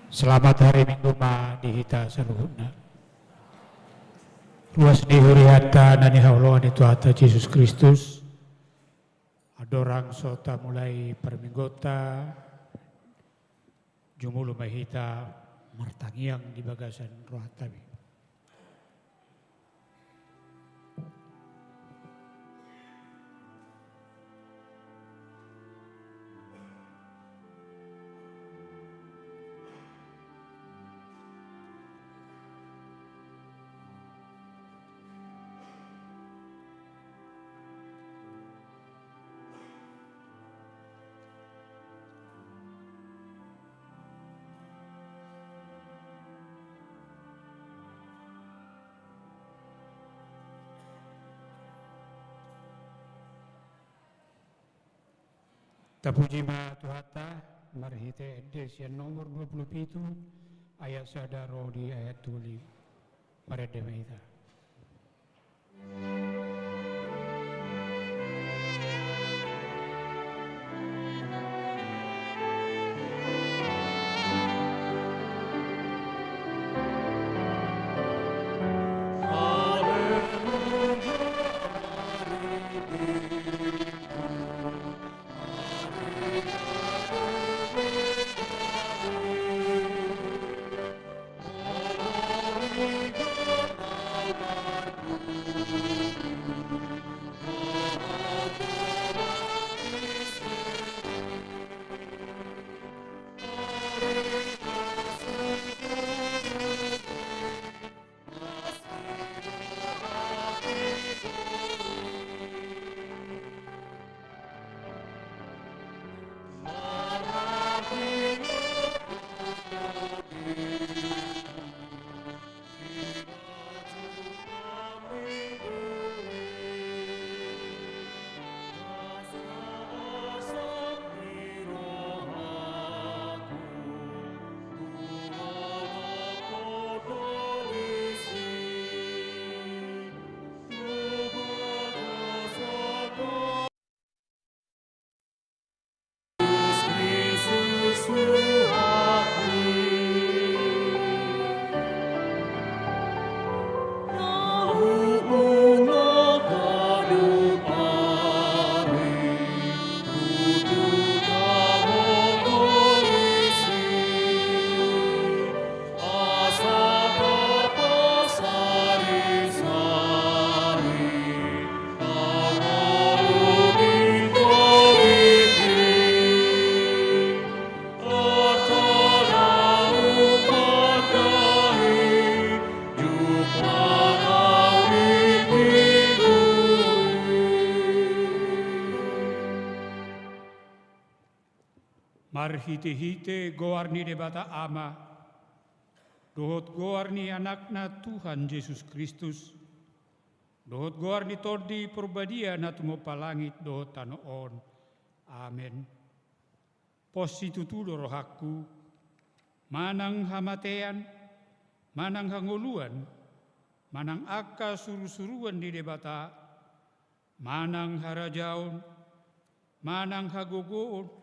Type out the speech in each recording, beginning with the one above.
Selamat hari Minggu ma dihita saluhuna. Luas dihuriata nani haulongan itu ata Yesus Kristus. Adorang sota mulai perminggota. Jumulu mahita martangiang di bagasan rohatabi. Tapuji ma Tuhata, marhite edes yang nomor 27, ayat sadaro di ayat tuli, marede mahita. Marhite-hite goarni debata ama, dohot goarni anakna Tuhan Yesus Kristus, dohot goarni tordi perbadia natumo palangit dohot tanoon. Amen. Positutulo rohaku, manang hamatean, manang hanguluan, manang akka suru-suruan di debata, manang harajaon, manang hagogoon,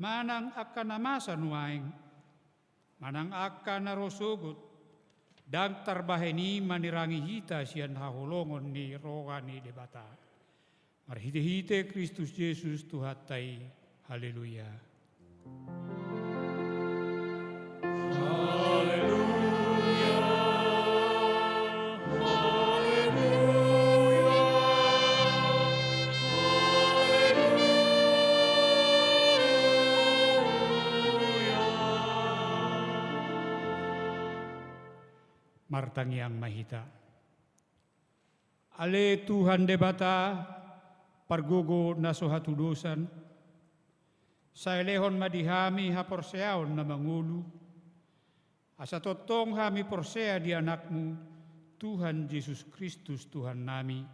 manang akka namasan waing, manang akka narosogot, dag tarbaheni manirangi hita siyan hahulongon ni rohani debata. Marhite-hite Kristus Yesus Tuhatai. Haleluya. Martangiang mahita. Ale Tuhan debata pargogo na sohatudusan, sa elehon madihami haporseaon na mangulu, asa totong hami porsea di anakmu, Tuhan Yesus Kristus Tuhan nami.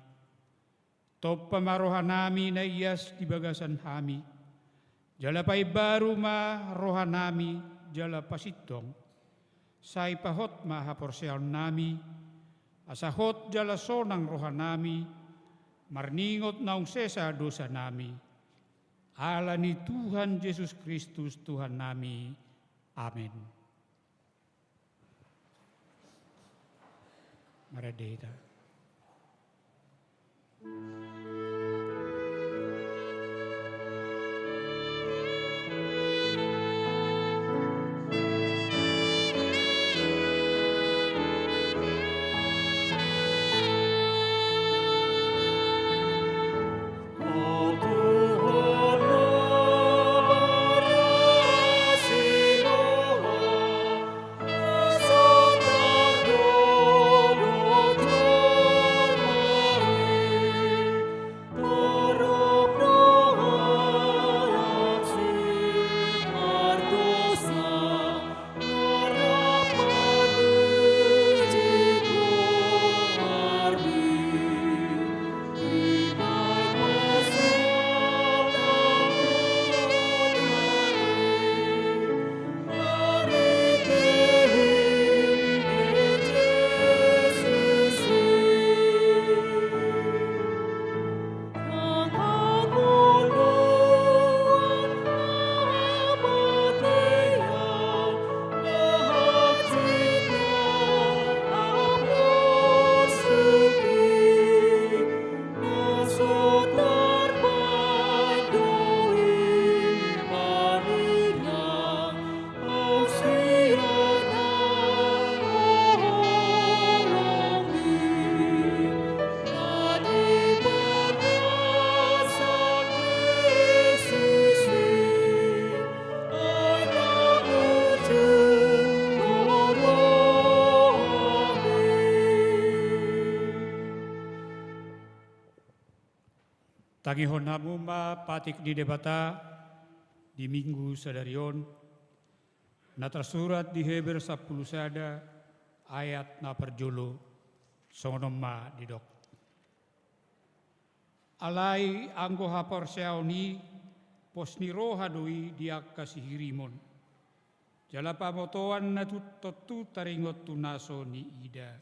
Top pamarohan nami na iyas di bagasan hami, jala pay baru ma rohan nami, jala pasitong, sa ipahot mahaporseon nami, asahot jala sonang rohan nami, marningot naung sesa dosa nami. Ala ni Tuhan Yesus Kristus Tuhan nami. Amen. Maradeta. Tangihon hamuma patik di debata di minggu sadarion na tersurat di Heber 10 sada ayat na perjolo songonoma di dok. Alai anggo hapor seaoni posni roha doi dia kasih hirimon. Jala pamotoan na tutotu taringot tunaso ni ida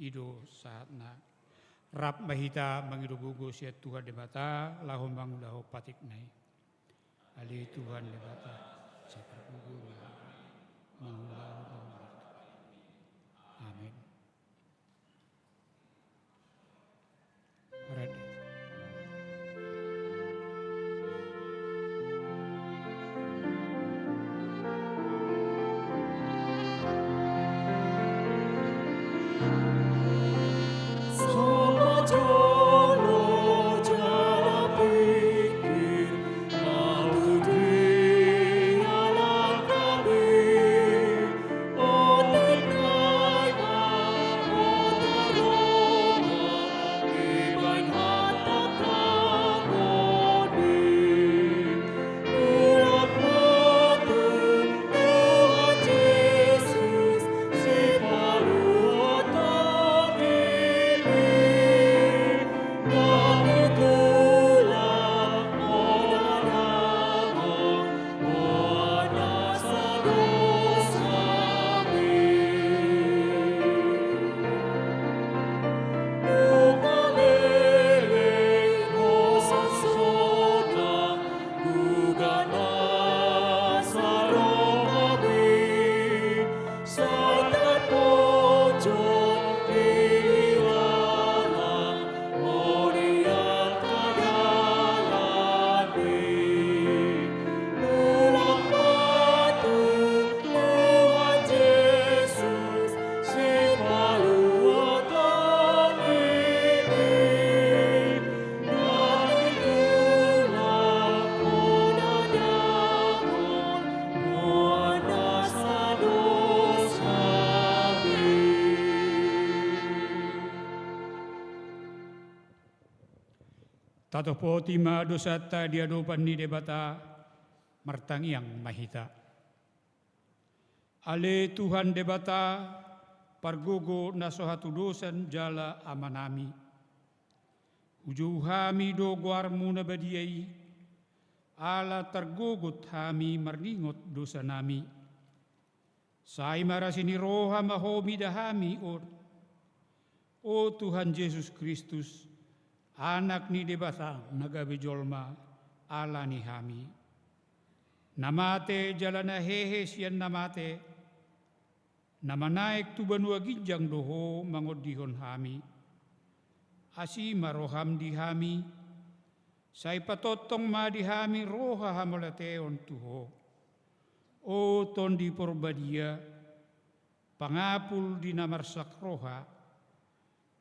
ido saatna. Rap mahita mangidugugo siya Tuhan debata lahom bangulahu patik nai. Ali Tuhan debata siya pergugu mangulahu. Amin. Ready. Tato potima dosata diadopan ni debata martangiang mahita. Ale Tuhan debata pargogo nasohatu dosan jala amanami. Ujuh hami do guarmu nabadiai, ala tergogot hami marningot dosa nami. Sai marasini roha mahomi dahami o Tuhan Yesus Kristus, anak ni debata nagabe jolma ala ni hami. Namate jalana hehe sian namate, Nama naik tu banua ginjang doho mangodihon hami. Asi maroham di hami. Sai patotong ma di hami roha hamolateon tuho. O tondi porbadia. Pangapul di namarsak roha.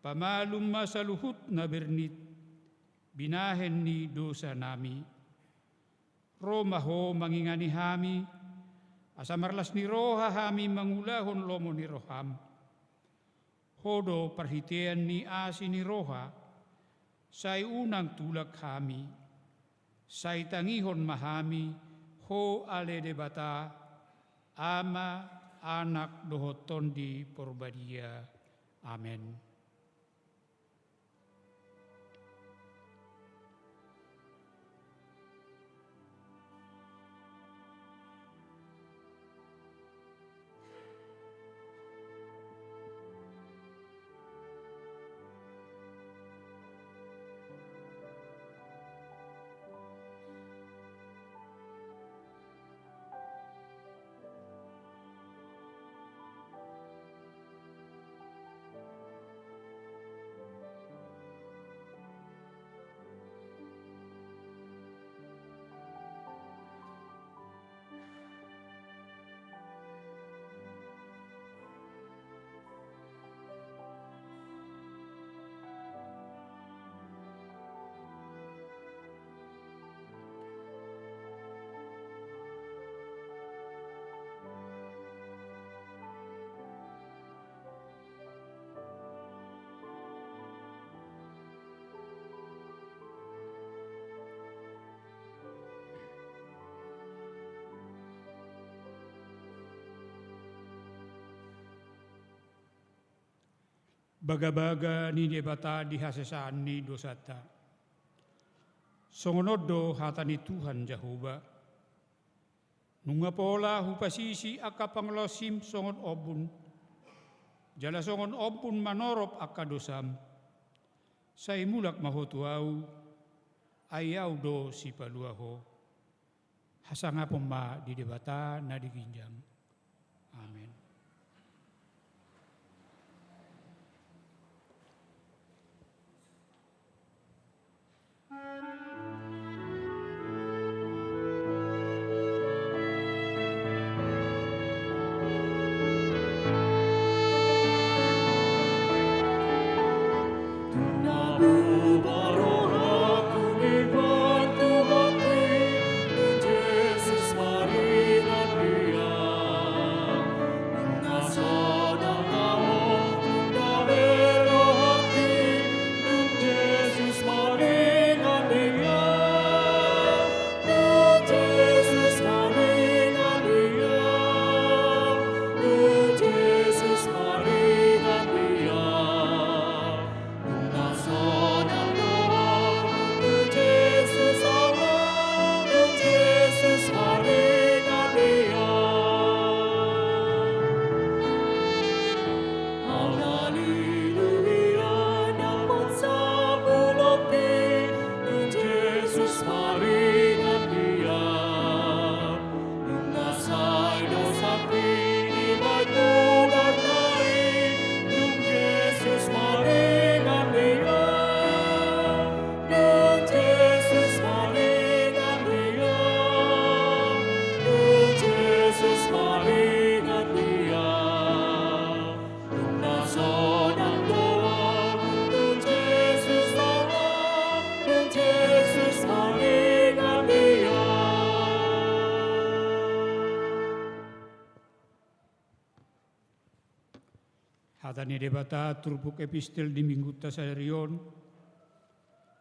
Pamalum masaluhut na bernit. Binahen ni dosa nami. Romaho mangingani hami. Asamarlas ni roha hami mangulahon lomo ni roham. Hodo perhitian ni asi ni roha. Sai unang tulak hami. Sai tangihon mahami. Ho ale debata. Ama anak dohoton di porbadia. Amen. Baga-baga ni debata di hasesaan ni dosata. Songonodo hata ni Tuhan Jehovah. Nunga pola hupasisi akapanglosim songon obun. Jala songon obun manorop akadosam. Sai mulak mahotuau. Ayaw do si paluaho. Hasanga pema di debata na di ginjang. Amen. Hatani debata turpuk epistel di minggu tasarion,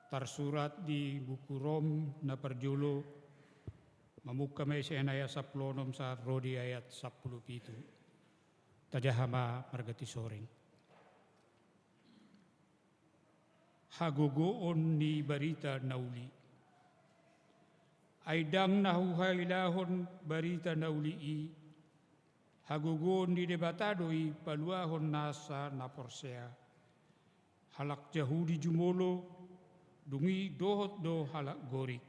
tarsurat di buku Rom na perjolo, mamuka may senaya saplonom sa rodi ayat 17. Tajahama margati soring. Hagogoon ni barita nauli. Aidang nahuhailahon barita nauli hagogoon ni debatadoi paluahon nasa naporsea. Halak Jahudi jumolo, dungi dohot do halak gorik.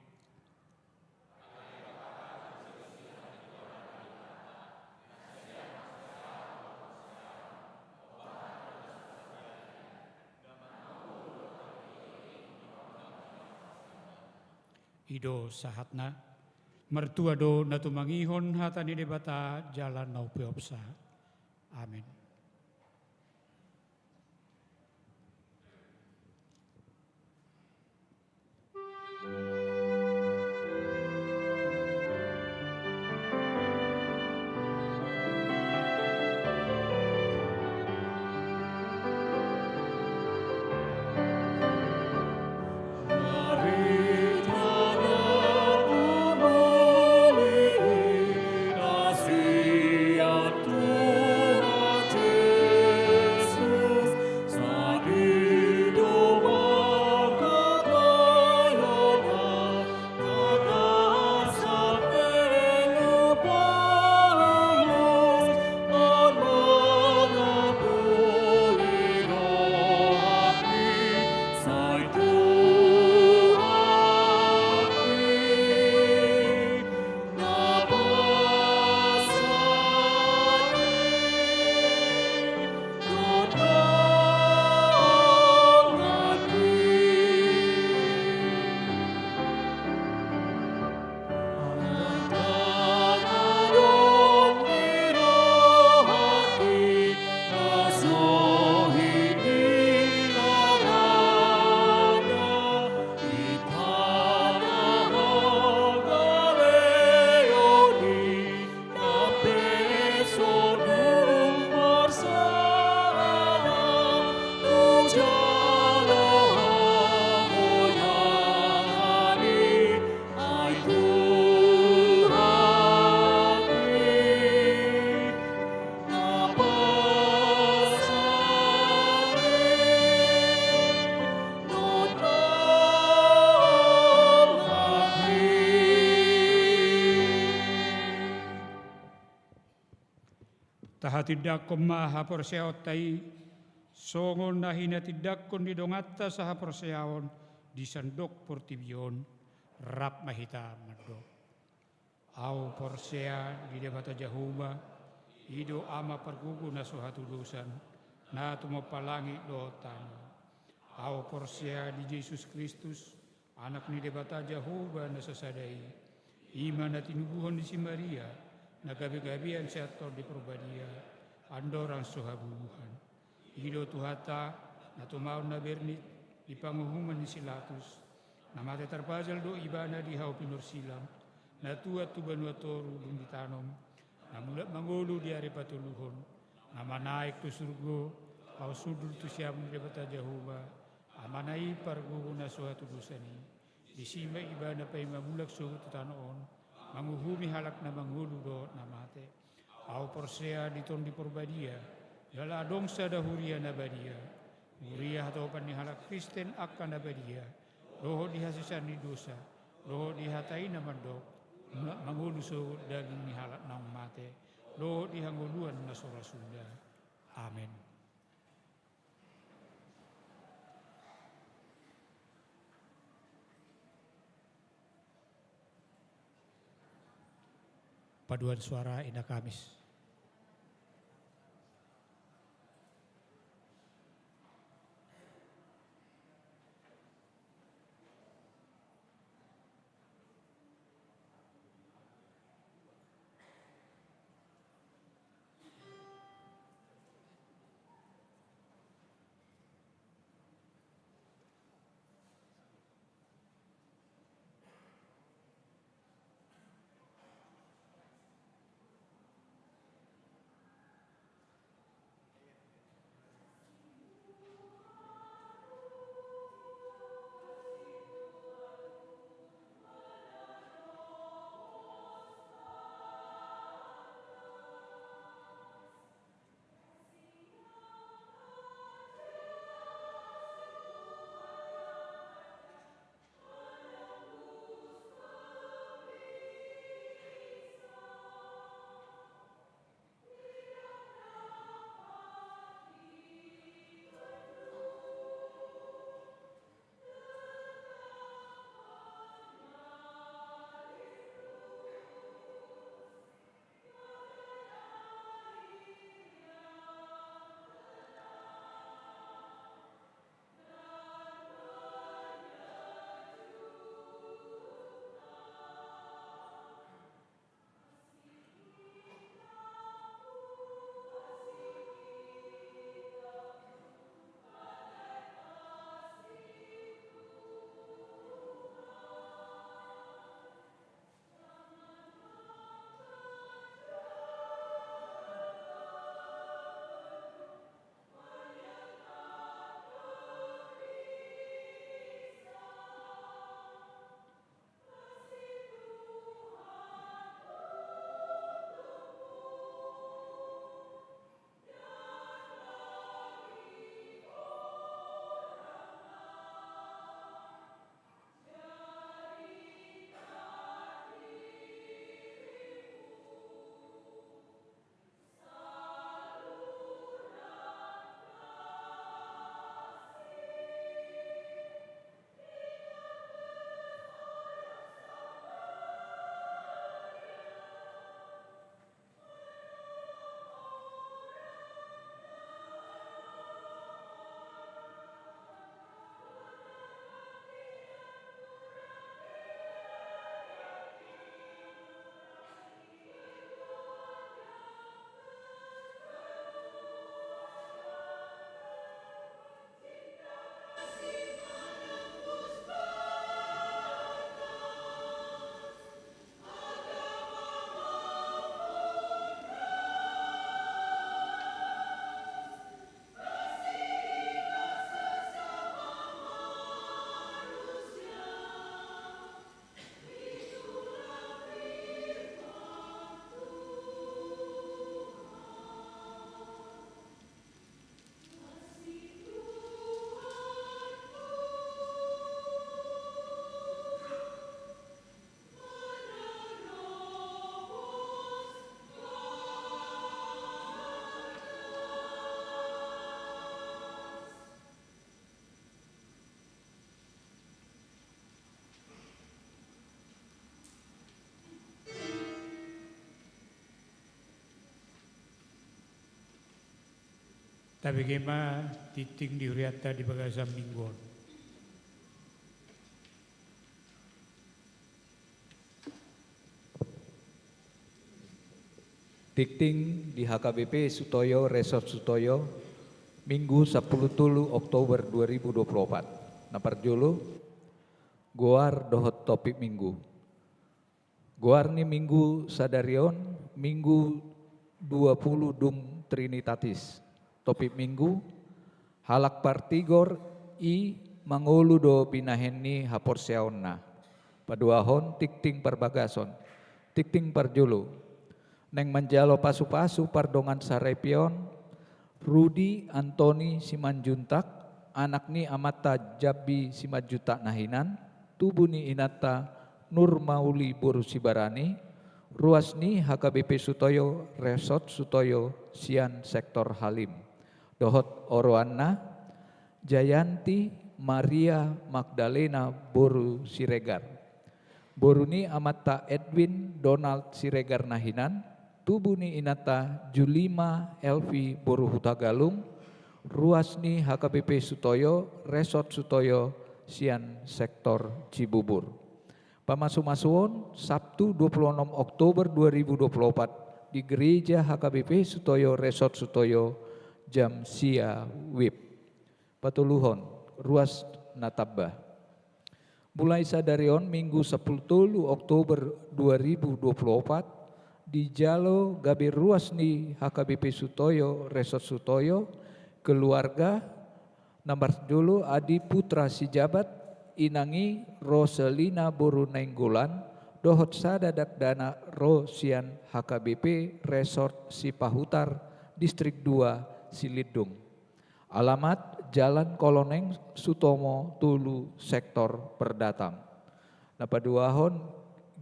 Ido sahatna, mertua do na tumangihon hata ni debata jalan nau peopsa. Amin. Tahatidak maha perseotai, songon na hinatidakon di dongatta saha perseaon di sandok portibion, rap mahita mado. Au persea di debata jahuba, ido ama pergugu na suhatu dosan, na tumapalangi dotan. Au persea di Yesus Kristus, anak ni debata jahuba na sasadai, iman na tinubuhan di si Maria, nagabi-gabian seator di perbadia, andorang suhabuhan. Hido tuhata, na tumaon na bernit, di panguhuman di silatus, na mate terpajal do ibana di hau pinur silam, na tua tu banua toru dum ditanom, na mulat mangolu di are patuluhon, na manaik tu surgo, au sudur tu siam di bata jahuba, amanai pargugu na suhatu dosani, di sima ibana pa imamulak suhu tu tanoon, manguhumi halak na mangulu do na mate. Au persea diton di porbadia, jala dongsa dahuria na badia. Huria atau pani halak Kristen akan na badia. Doho dihasisan di dosa, doho dihatai na mandok, mangulu so daging ni halak nang mate. Doho dihanguluan na sora Sunda. Amin. Paduan suara Indah Kamis. Tabigema titing di huriata di bagasam mingguan. Dikting di HKBP Sutoyo Resort Sutoyo Minggu 10 Oktober 2024. Naparjulu Goar dohot topik minggu. Goar ni minggu sadarion minggu 20 dum Trinitatis. Topik minggu halak partigor i mangulu do binahenni haporseaonna. Paduahon tikting perbagason. Tikting parjulu. Neng menjalo pasu-pasu pardongan sarepion Rudi Antoni Simanjuntak anak ni amata Jabi Simanjuntak nahinan tubuh ni inata Nur Mauli Boru Sibarani ruas ni HKBP Sutoyo Resort Sutoyo Sian Sektor Halim dohot Oroanna Jayanti Maria Magdalena Boru Siregar Boru ni amata Edwin Donald Siregar nahinan tubuh ni inata Julima Elvi Boru Hutagalung ruas ni HKBP Sutoyo Resort Sutoyo Sian Sektor Cibubur. Pamasu-masuon Sabtu 26 Oktober 2024 di Gereja HKBP Sutoyo Resort Sutoyo jam sia wib. Patuluhon ruas Natabah. Mulai sadarion Minggu 10 Oktober 2024 di Jalo Gabe ruas ni HKBP Sutoyo Resort Sutoyo keluarga nomor dulu Adi Putra Sijabat inangi Roselina Boru Nainggolan dohot sadadak dana Rosian HKBP Resort Sipahutar Distrik 2 Silidung alamat Jalan Koloneng Sutomo Tulu Sektor Perdatang napaduahon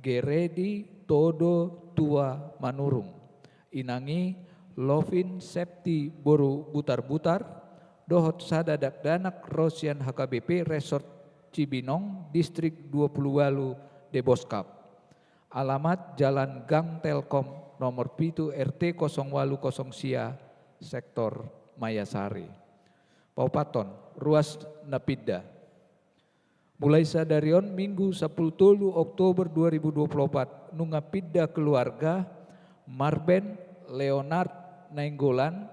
Geredi Todo Tua Manurung inangi Lovin Septi Boru Butar-Butar dohot sadadak danak Rosian HKBP Resort Cibinong Distrik 28 Deboskap alamat Jalan Gang Telkom nomor 7 RT 0800 Sia Sektor Mayasari Paupaton ruas Napidda mulai sadarion Minggu 10 Oktober 2024 nungapidda keluarga Marben Leonard Nainggolan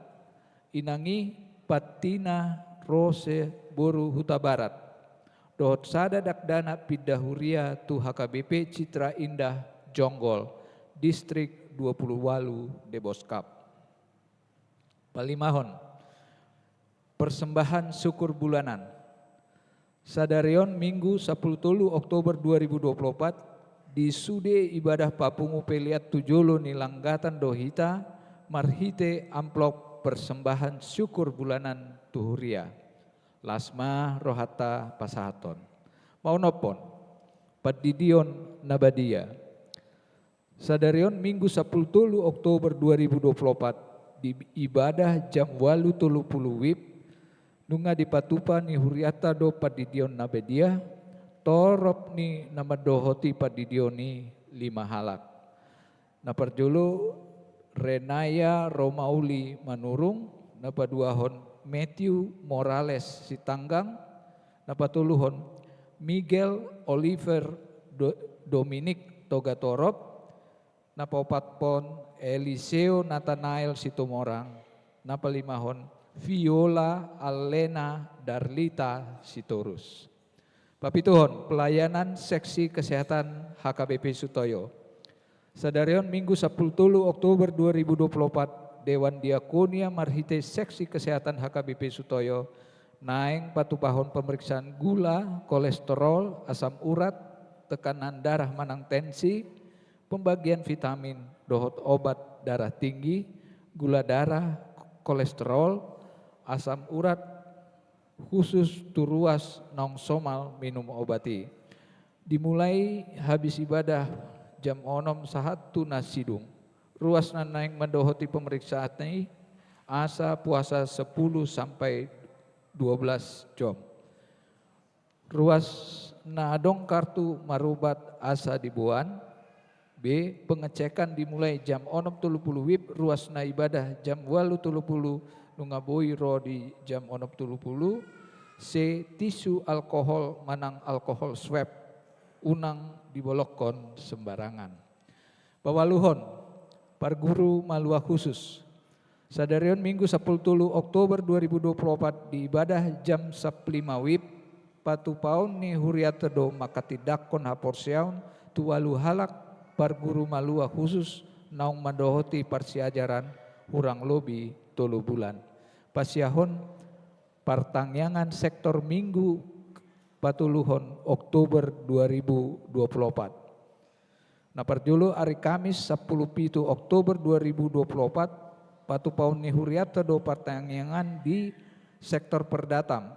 inangi Patina Rose Boru Huta Barat dohot sadadak dana pidda huria tu HKBP Citra Indah Jonggol Distrik 28 Deboskap. Palimahon persembahan syukur bulanan sadarion Minggu 10 Oktober 2024 di Sude Ibadah Papungu Peliat Tujolo Nilanggatan Dohita marhite amplop persembahan syukur bulanan tuhuria Lasma Rohata Pasahaton maunopon Padidion Nabadia sadarion Minggu 10 Oktober 2024 di ibadah jam 8.30 WIB nunga dipatupa ni huriata do Padidion Nabadia torop ni nama dohoti Padidion ni 5 halak naparjulu Renaya Romauli Manurung napaduahon Matthew Morales Sitanggang napatuluhon Miguel Oliver Dominic Togatorop napaupatpon Eliseo Nathanael Situmorang napalimahon Viola Alena Darlita Sitorus. Papituhon pelayanan seksi kesehatan HKBP Sutoyo. Sadarion Minggu 10 Oktober 2024 Dewan Diakonia Marhite Seksi Kesehatan HKBP Sutoyo naeng patupahon pemeriksaan gula, kolesterol, asam urat, tekanan darah manang tensi, pembagian vitamin, dohot obat darah tinggi, gula darah, kolesterol, asam urat khusus turuas nong somal minum obati. Dimulai habis ibadah jam 6 sahatu nasidung. Ruas nanaing mendohoti pemeriksaan ini asa puasa 10 sampai 12 jam. Ruas nadong kartu marubat asa dibuan. B. Pengecekan dimulai jam 6.30 WIB ruas na ibadah jam 8.30 nungaboi ro di jam 6.30, C tisu alkohol manang alkohol swab unang dibolokon sembarangan. Pawaluhon, parguru malua khusus. Sadarion Minggu 10 Oktober 2024 di ibadah jam 15 wib, patu paun ni huriatedo makatidakon haporsiaun tuwalu halak parguru malua khusus naung mandohoti parsiajaran hurang lobi 3 bulan. Pasiahon partangyangan sektor Minggu patuluhon Oktober 2024. Nah parjulu hari Kamis 10 Oktober 2024 patu paun ni huriata do pertangyangan di sektor perdatam.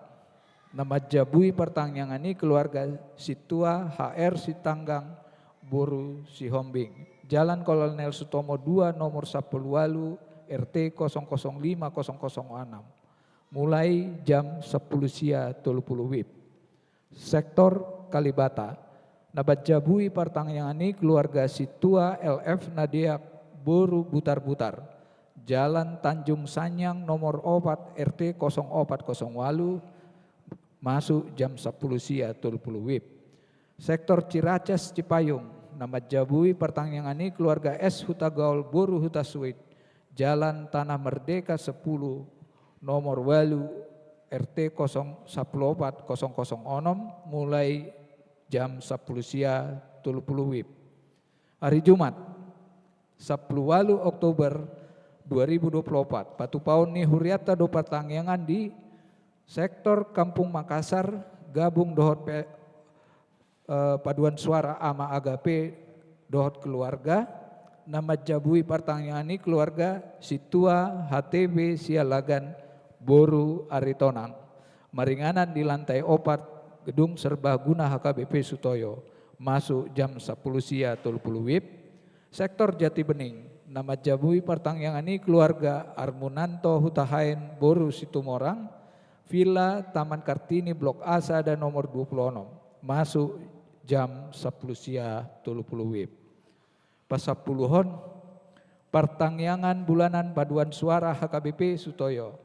Nama jabui pertangyangan ini keluarga Situa HR Sitanggang Boru Sihombing. Jalan Kolonel Sutomo 2 nomor 10 RT 005006. Mulai jam 10 sia 30 wib. Sektor Kalibata. Nabat jabui pertangyangan ini keluarga Situa LF Nadia Boru Butar-Butar. Jalan Tanjung Sanyang nomor 4 RT 0408 masuk jam 10 sia 30 wib. Sektor Ciracas Cipayung. Nama jabui pertangyangan ini keluarga S Hutagaul Boru Hutasuit. Jalan Tanah Merdeka 10 nomor 8 RT 014006 mulai jam 10 sia 30 wib. Hari Jumat 10 Oktober 2024 patu paun ni huriata do pertangyangan di sektor Kampung Makassar gabung dohot paduan suara ama agape dohot keluarga. Nama jabui pertangyangan ini keluarga Situa HTB Sialagan Boru Aritonang. Maringanan di lantai 4 Gedung Serbaguna HKBP Sutoyo masuk jam 10 sia 30 wib. Sektor Jati Bening. Nama jabui pertangyangan ini keluarga Armunanto Hutahain Boru Situmorang. Villa Taman Kartini Blok A Sada nomor 26 masuk jam 10 sia 30 wib. Pasapuluhon pertangyangan bulanan paduan suara HKBP Sutoyo.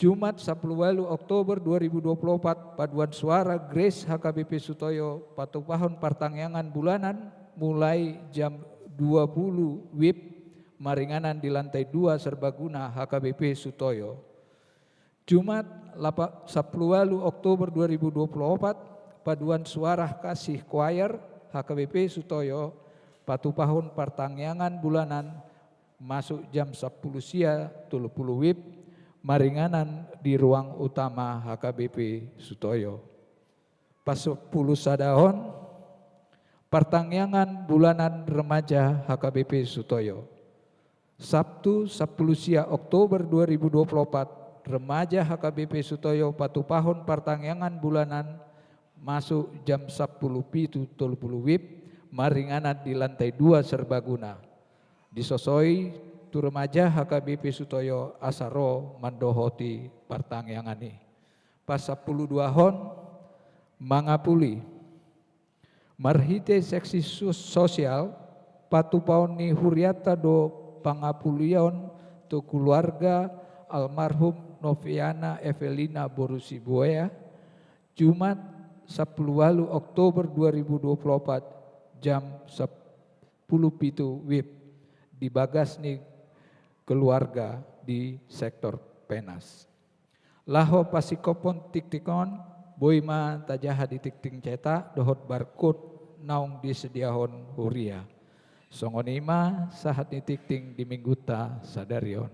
Jumat 10 Oktober 2024 paduan suara Grace HKBP Sutoyo patupahon pertangyangan bulanan mulai jam 20 wib maringanan di lantai 2 Serbaguna HKBP Sutoyo. Jumat 10 Oktober 2024 paduan suara Kasih Choir HKBP Sutoyo patupahon pertangyangan bulanan masuk jam 10 sia 30 wib maringanan di ruang utama HKBP Sutoyo. Pas 10 sadahon pertangyangan bulanan remaja HKBP Sutoyo. Sabtu 10 sia Oktober 2024 remaja HKBP Sutoyo patupahon pertangyangan bulanan masuk jam 10 pitu 30 wib maringanan di lantai 2 Serbaguna. Disosoi tu remaja HKBP Sutoyo asaro mandohoti pertangyangan ini. Pas 12 hon mangapuli marhite seksi sosial patupaon ni huriata do pangapulion tu keluarga almarhum Noviana Evelina Borusibuaya. Jumat 10 Oktober 2024 jam 10 pitu wib di Bagasni keluarga di sektor Penas. Laho pasikopon tiktikon boima tajaha di tikting cetak dohot barcode naung disediahon huria. Songonima sahat ni tikting di mingguta sadarion.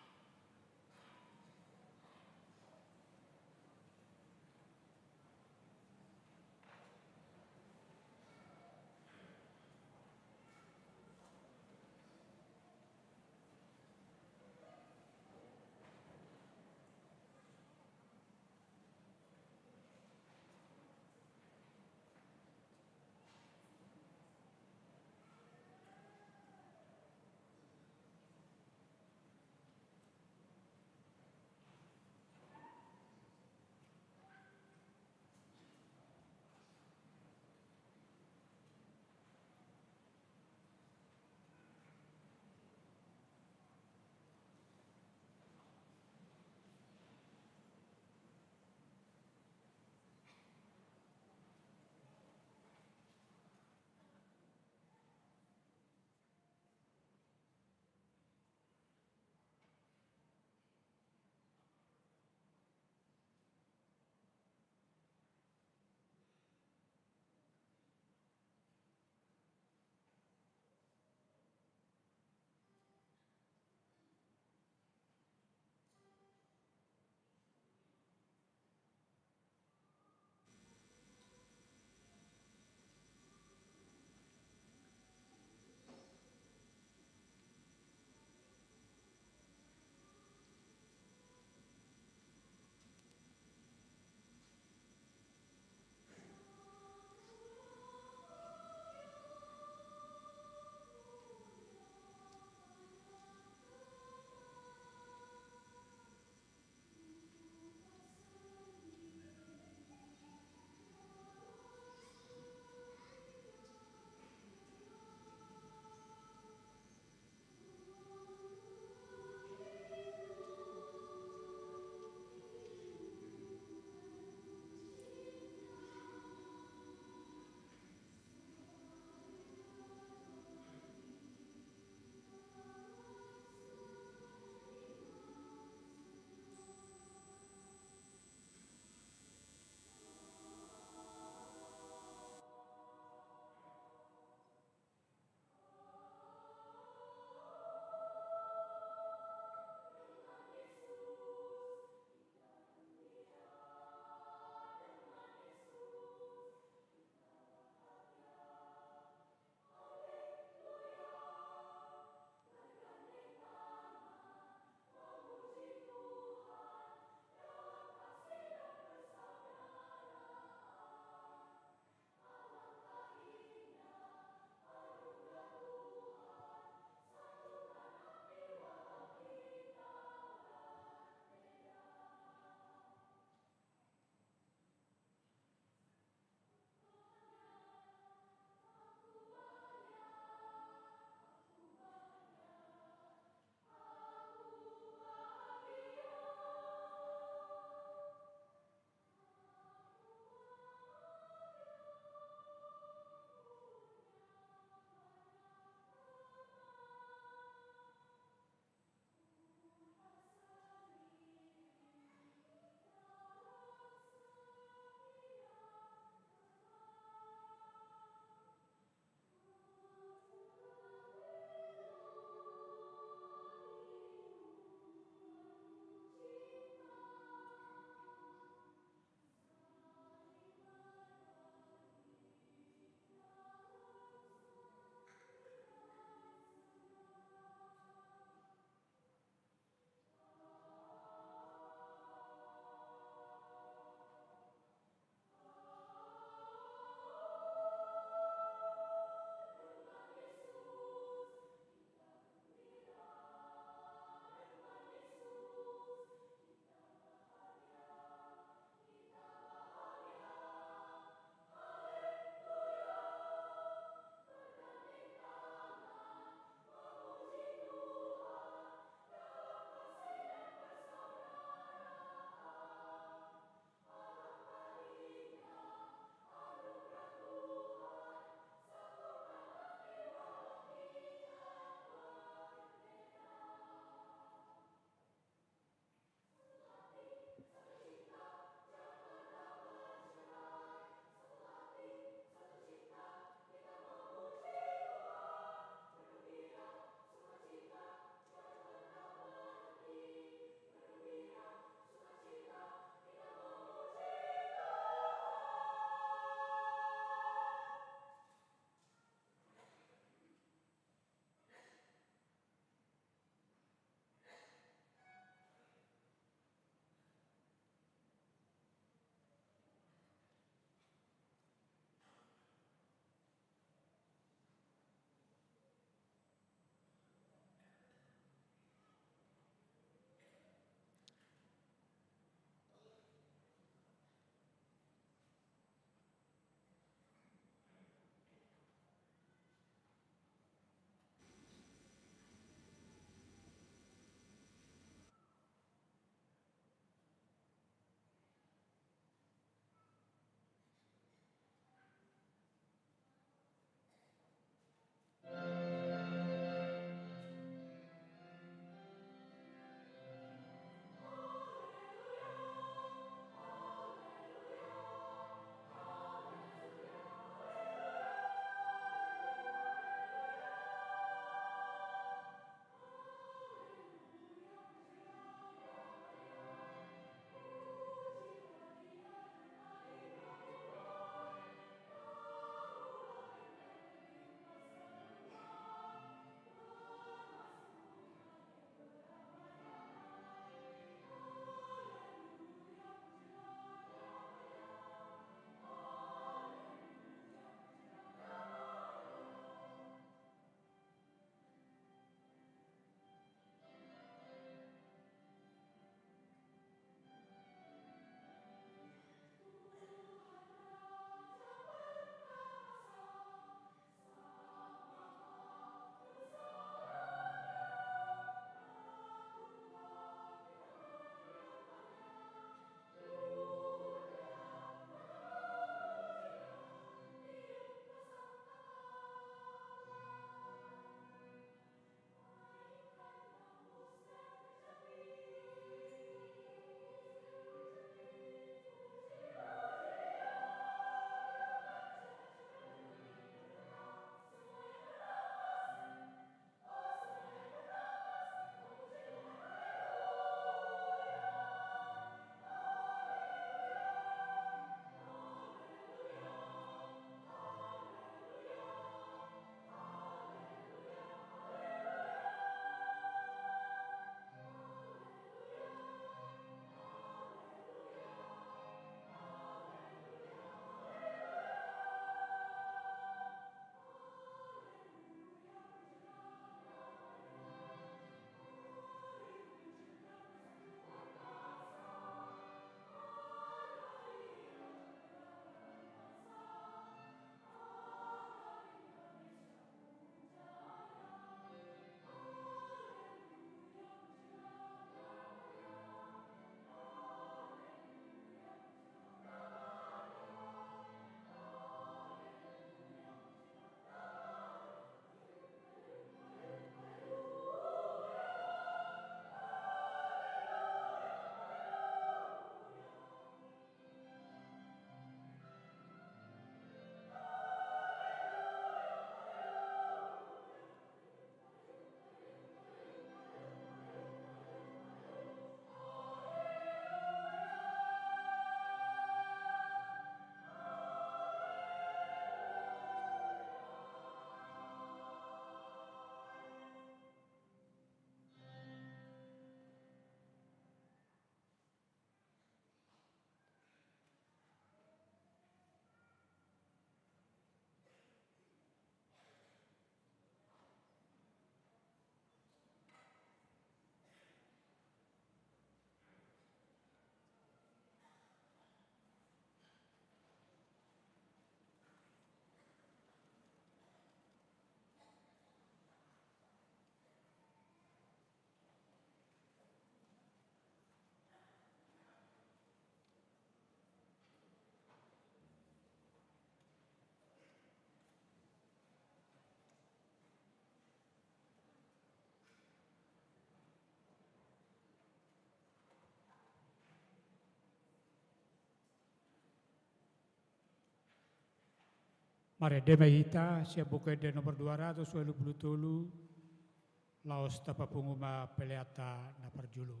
Mare demahita siap bukede nomor 223 laos tapapunguma peleata na parjulu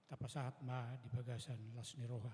tapasahat ma di bagasan las niroha.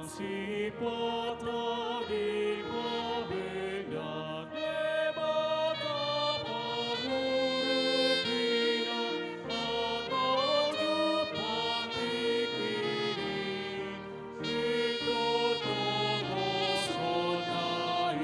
Si potla di poveda debata pamurupina ako jupakikiri ito tomo sotai.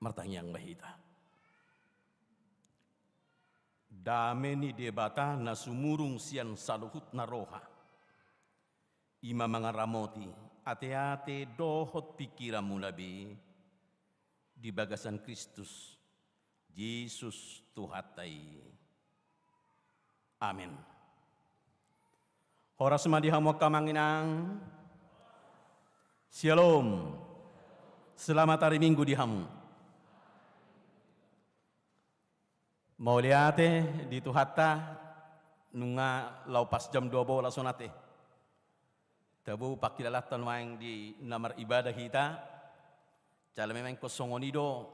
Martanyang mahita. Dame ni debata na sumurung siyan saluhut na roha. Ima mga ramoti, ate-ate dohot pikiramu labi di bagasan Kristus, Yesus Tuhatay. Amin. Horas madihamok kamanginang. Shalom. Selamat hari Minggu di hamu. Mau liate di hatta nunga lau pas jam 12 sonate. Tabu pakilalatan maing di namar ibadah kita. Cala memang kosongonido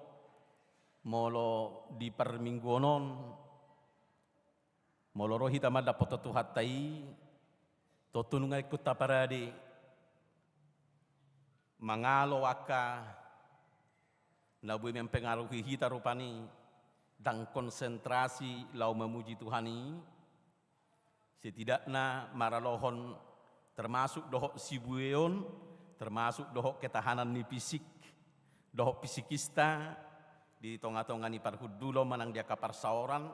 molo di permingguonon molo rohi tamada pototu hatai totununga ikut taparadi mangalo aka nabu yang pengaruhi kita rupani dan konsentrasi lau memuji Tuhani setidaknya maralohon termasuk dohok sibueon termasuk dohok ketahanan ni fisik dohok fisikista di tonga-tonga ni parhudulo manang dia kapar sauran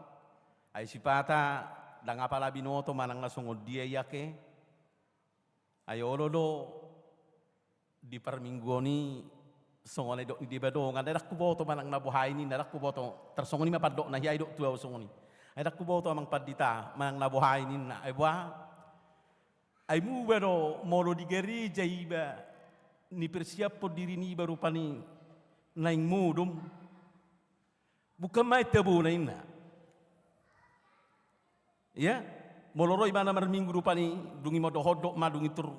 ay sipata dang apala binoto manang langsung dia yake ayo lolo di permingguoni songone dok di bado ngadak kuboto manang nabuhay ni nadak kuboto tersongoni mapadok na hiay dok tuaw songoni ay dak kuboto amang padita manang nabuhay ni na ay wa ay mu bado molo di gereja iba ni persiap po diri ni baru pani naing mudum bukan mai tebu na ina ya moloroi mana merminggu rupani dungi modo hodok madungi tur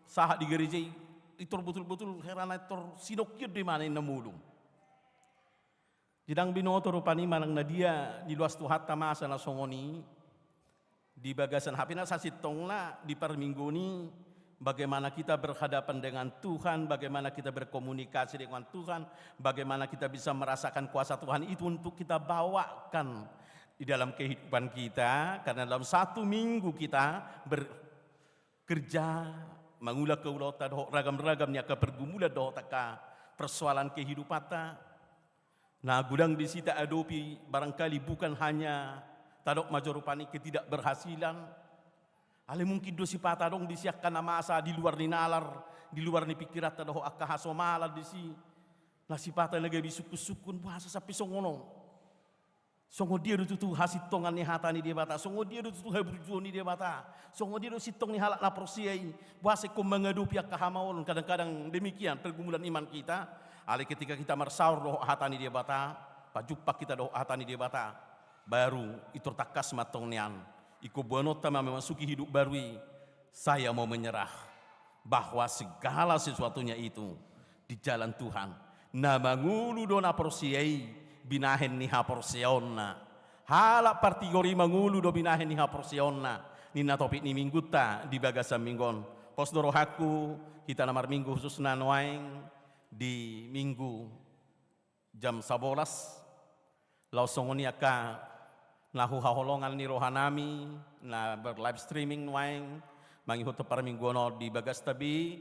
sahat di gereja itur betul-betul herana itur sinokir di mana ina mudum jidang binoto rupani manang nadia di luas tuhat tamasa na songoni di bagasan hapina sasitong na di perminggu ini bagaimana kita berhadapan dengan Tuhan, bagaimana kita berkomunikasi dengan Tuhan, bagaimana kita bisa merasakan kuasa Tuhan itu untuk kita bawakan di dalam kehidupan kita. Karena dalam satu minggu kita bekerja, mengulah keulota doh ragam-ragamnya ke pergumulan doh taka persoalan kehidupan ta. Nah gudang di sita adopi barangkali bukan hanya tadok majorupani ketidakberhasilan, ale mungkin dosi pata dong disiapkan masa di luar ni nalar, di luar ni pikiran tadoh akahaso malar di si nasi pata lagi bisukun bahasa sapi songono. Songo dia tu hasit tongan ni hata ni dia bata, songo dia tu hebrujo ni dia bata, songo dia tu sitong ni halak na persiai, bahasa ko mengadupi akahamawon kadang-kadang demikian pergumulan iman kita. Ale ketika kita mersaur doh hata ni dia bata, pajupak kita doh hata ni dia bata, baru itu takas matong nian. Iko bonota memasuki hidup baru, saya mau menyerah bahwa segala sesuatunya itu di jalan Tuhan. Na mangulu dona porsiai binahen ni ha porsionna. Halak partigori mangulu do binahen ni ha porsionna. Nina topik ni mingguta di bagasan minggon. Posdoro haku kita namar minggu khusus nanuaing di minggu jam 11. Lausongoni aka nahu haholongan ni rohanami na berlive streaming nuaing mangihut par mingguono di bagas tabi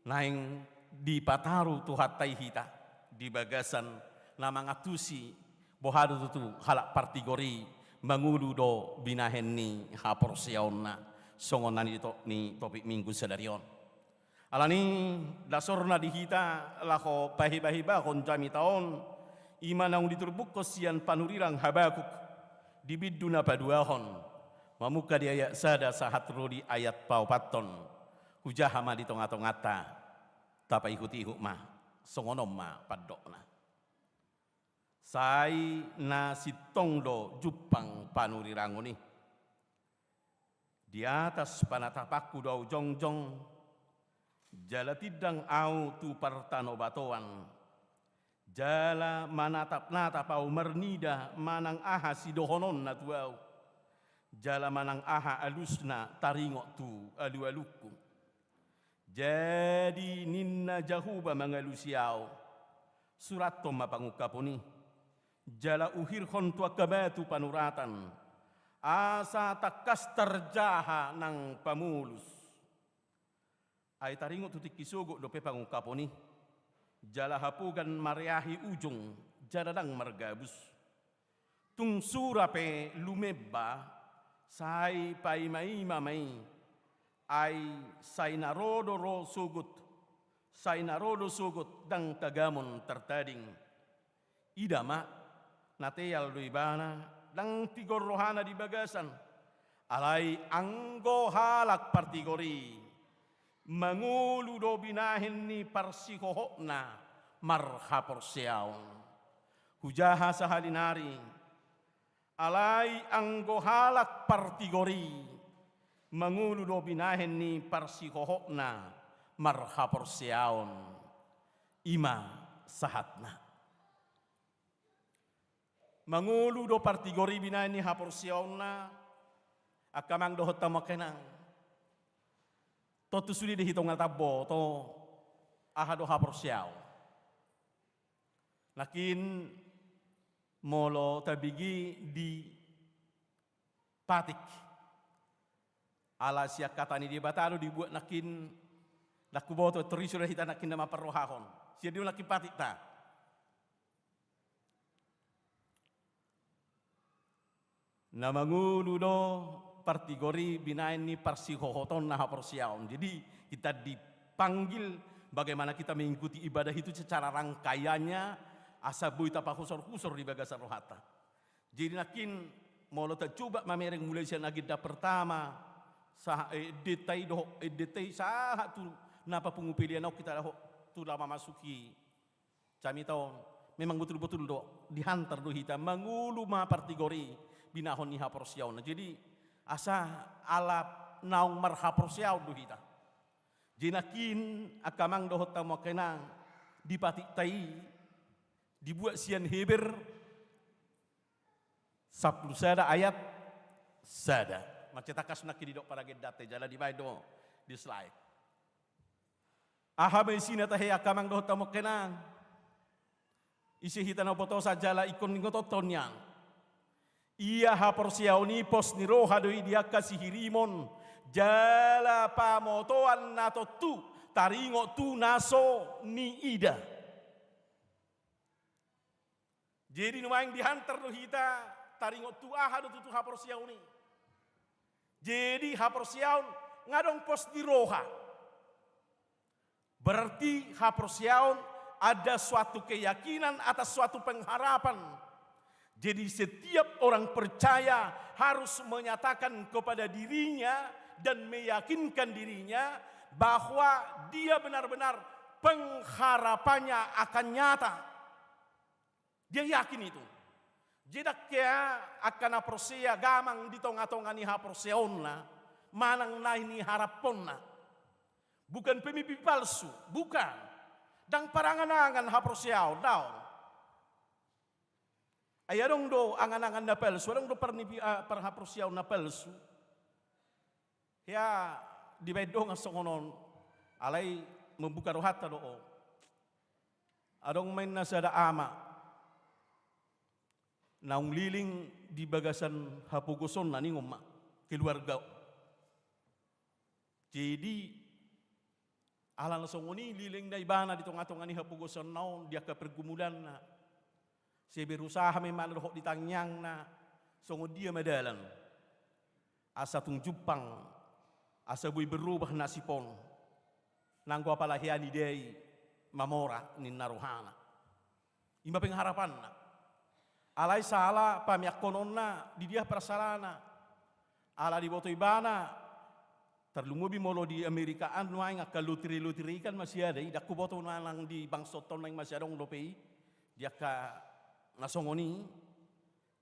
naing di pataru tuhatai hita di bagasan na mangatusi bohadu tu halak partigori mangulu do binahen ni haporsiaonna songonan ni topik minggu sedarion alani dasorna di hita lako pahibahiba kon jami taon imanang diturbuk kosian panurirang Habakuk di biduna paduahon mamuka di ayat sada sahat rodi ayat paupaton hujahama di tonga-tongata tapa ikuti hukmah songonom ma padokna sai na sitongdo jupang panurirangoni di atas panatapaku dau jongjong jala tidang au tu partano batoan jala manatap natapau mernida manang aha sidohonon natuau jala manang aha alusna taringok tu alu-aluku jadi ninna jahuba mangalusiau surat to mapangukapuni jala uhir hontua kabatu panuratan asa takas terjaha nang pamulus ay taringok tutik kisugok dope pangukapuni jala hapugan mariahi ujung jaradang margabus tung surape lumeba sai pai mai mamai ai sai narodo ro sugut dang tagamon tertading idama nateyal doibana dang tigor rohana di bagasan alai anggo halak partigori mangulu do binahin ni parsikohokna marha porsiaon hujaha sahalinari alai anggo halak partigori mangulu do binahen ni parsihohokna marhapor siaon ima sahatna. Mangulu do partigori binahen ni hapor siaonna akamang do hotama kenang. Totu sudi dihitung tabo to ahado hapor siao. Lakin molo tabigi di patik ala siak kata ni di batalo dibuat nakin nakuboto terisura hita nakin nama perrohahon sia dia nakin patik ta nama ngulu do partigori binain ni parsihohoton nah persiaon. Jadi kita dipanggil bagaimana kita mengikuti ibadah itu secara rangkaiannya asabu itapa husor-husor di bagasan rohata. Jadi nakin molo coba mamereng mulai siang agenda pertama sah detai sah tu napa pengupilian kita dah tu lama masuki kami tahun memang betul-betul do dihantar do hita mangulu ma partigori binahon ni haporsiaun. Jadi asa alap naung marhaporsiaun do hita. Jadi nakin akamang do hota mo kenang dipatik tai dibuat sian heber sablu sada ayat sada macetakas nak didok pada gedate jala di baido di slide aha besina tahe akamang do tamo kenang isi hitana potosa jala ikon ngototonya ia haporsiauni pos ni roha do dia kasih hirimon jala pamotoan nato tu taringo tu naso ni ida. Jadi numaing dihantar do hita taringo tu aha do tutu haporsiaun ni. Jadi haporsiaun ngadong pos di roha. Berarti haporsiaun ada suatu keyakinan atas suatu pengharapan. Jadi setiap orang percaya harus menyatakan kepada dirinya dan meyakinkan dirinya bahwa dia benar-benar pengharapannya akan nyata. Dia yakin itu. Jedak kaya akan aprosia gamang di tonga-tonga ni haproseonna, manang nai ni haraponna. Bukan pemimpin palsu, bukan. Dang parangan-angan haproseau, daw. Ayadong do angan-angan na palsu, adong do parhaproseau na palsu. Ya di bedong asongonon, alay membuka rohata do. Adong main nasada ama. Naung liling di bagasan hapugoson na ni ngoma keluarga. Jadi alang songoni liling na ibana di tonga-tonga ni hapugoson naon dia ke pergumulan na. Si berusaha memang rohok ditangyang na songo dia madalan. Asa tung Jepang asa bui berubah nasipon. Nanggo apalahiani dei mamora ni naruhana. Ima pengharapan na. Alai salah pamiak kononna di dia prasalana. Ala di boto ibana terlumubi molo di Amerikaan nuai ngakal lutri kan masih ada. Dak ku boto nang di bangsoton nang masih ada nglopi. Dia ka nasongoni.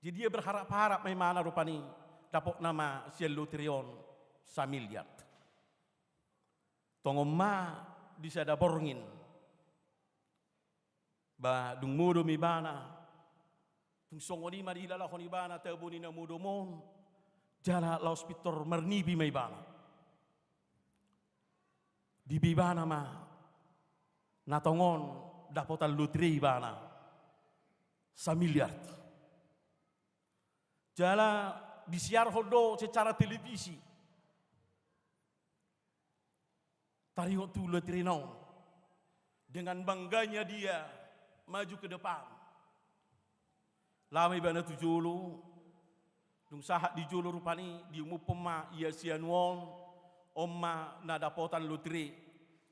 Jadi dia berharap-harap may mana rupani dapok nama si lutrion sa miliar. Tongomma di sada borngin. Ba dung mudo mi bana. Tung songoni marihilala honi bana tabuni na mudomon jala laos pitor marnibi may bana di bibana ma natongon dapotan lutri bana sa miliar jala disiar hodo secara televisi taringo tu lutri naon dengan bangganya dia maju ke depan. Lama ibana tu julu, dung sahat di julu rupani di umupema ia sianuon, omma nadapotan lutri.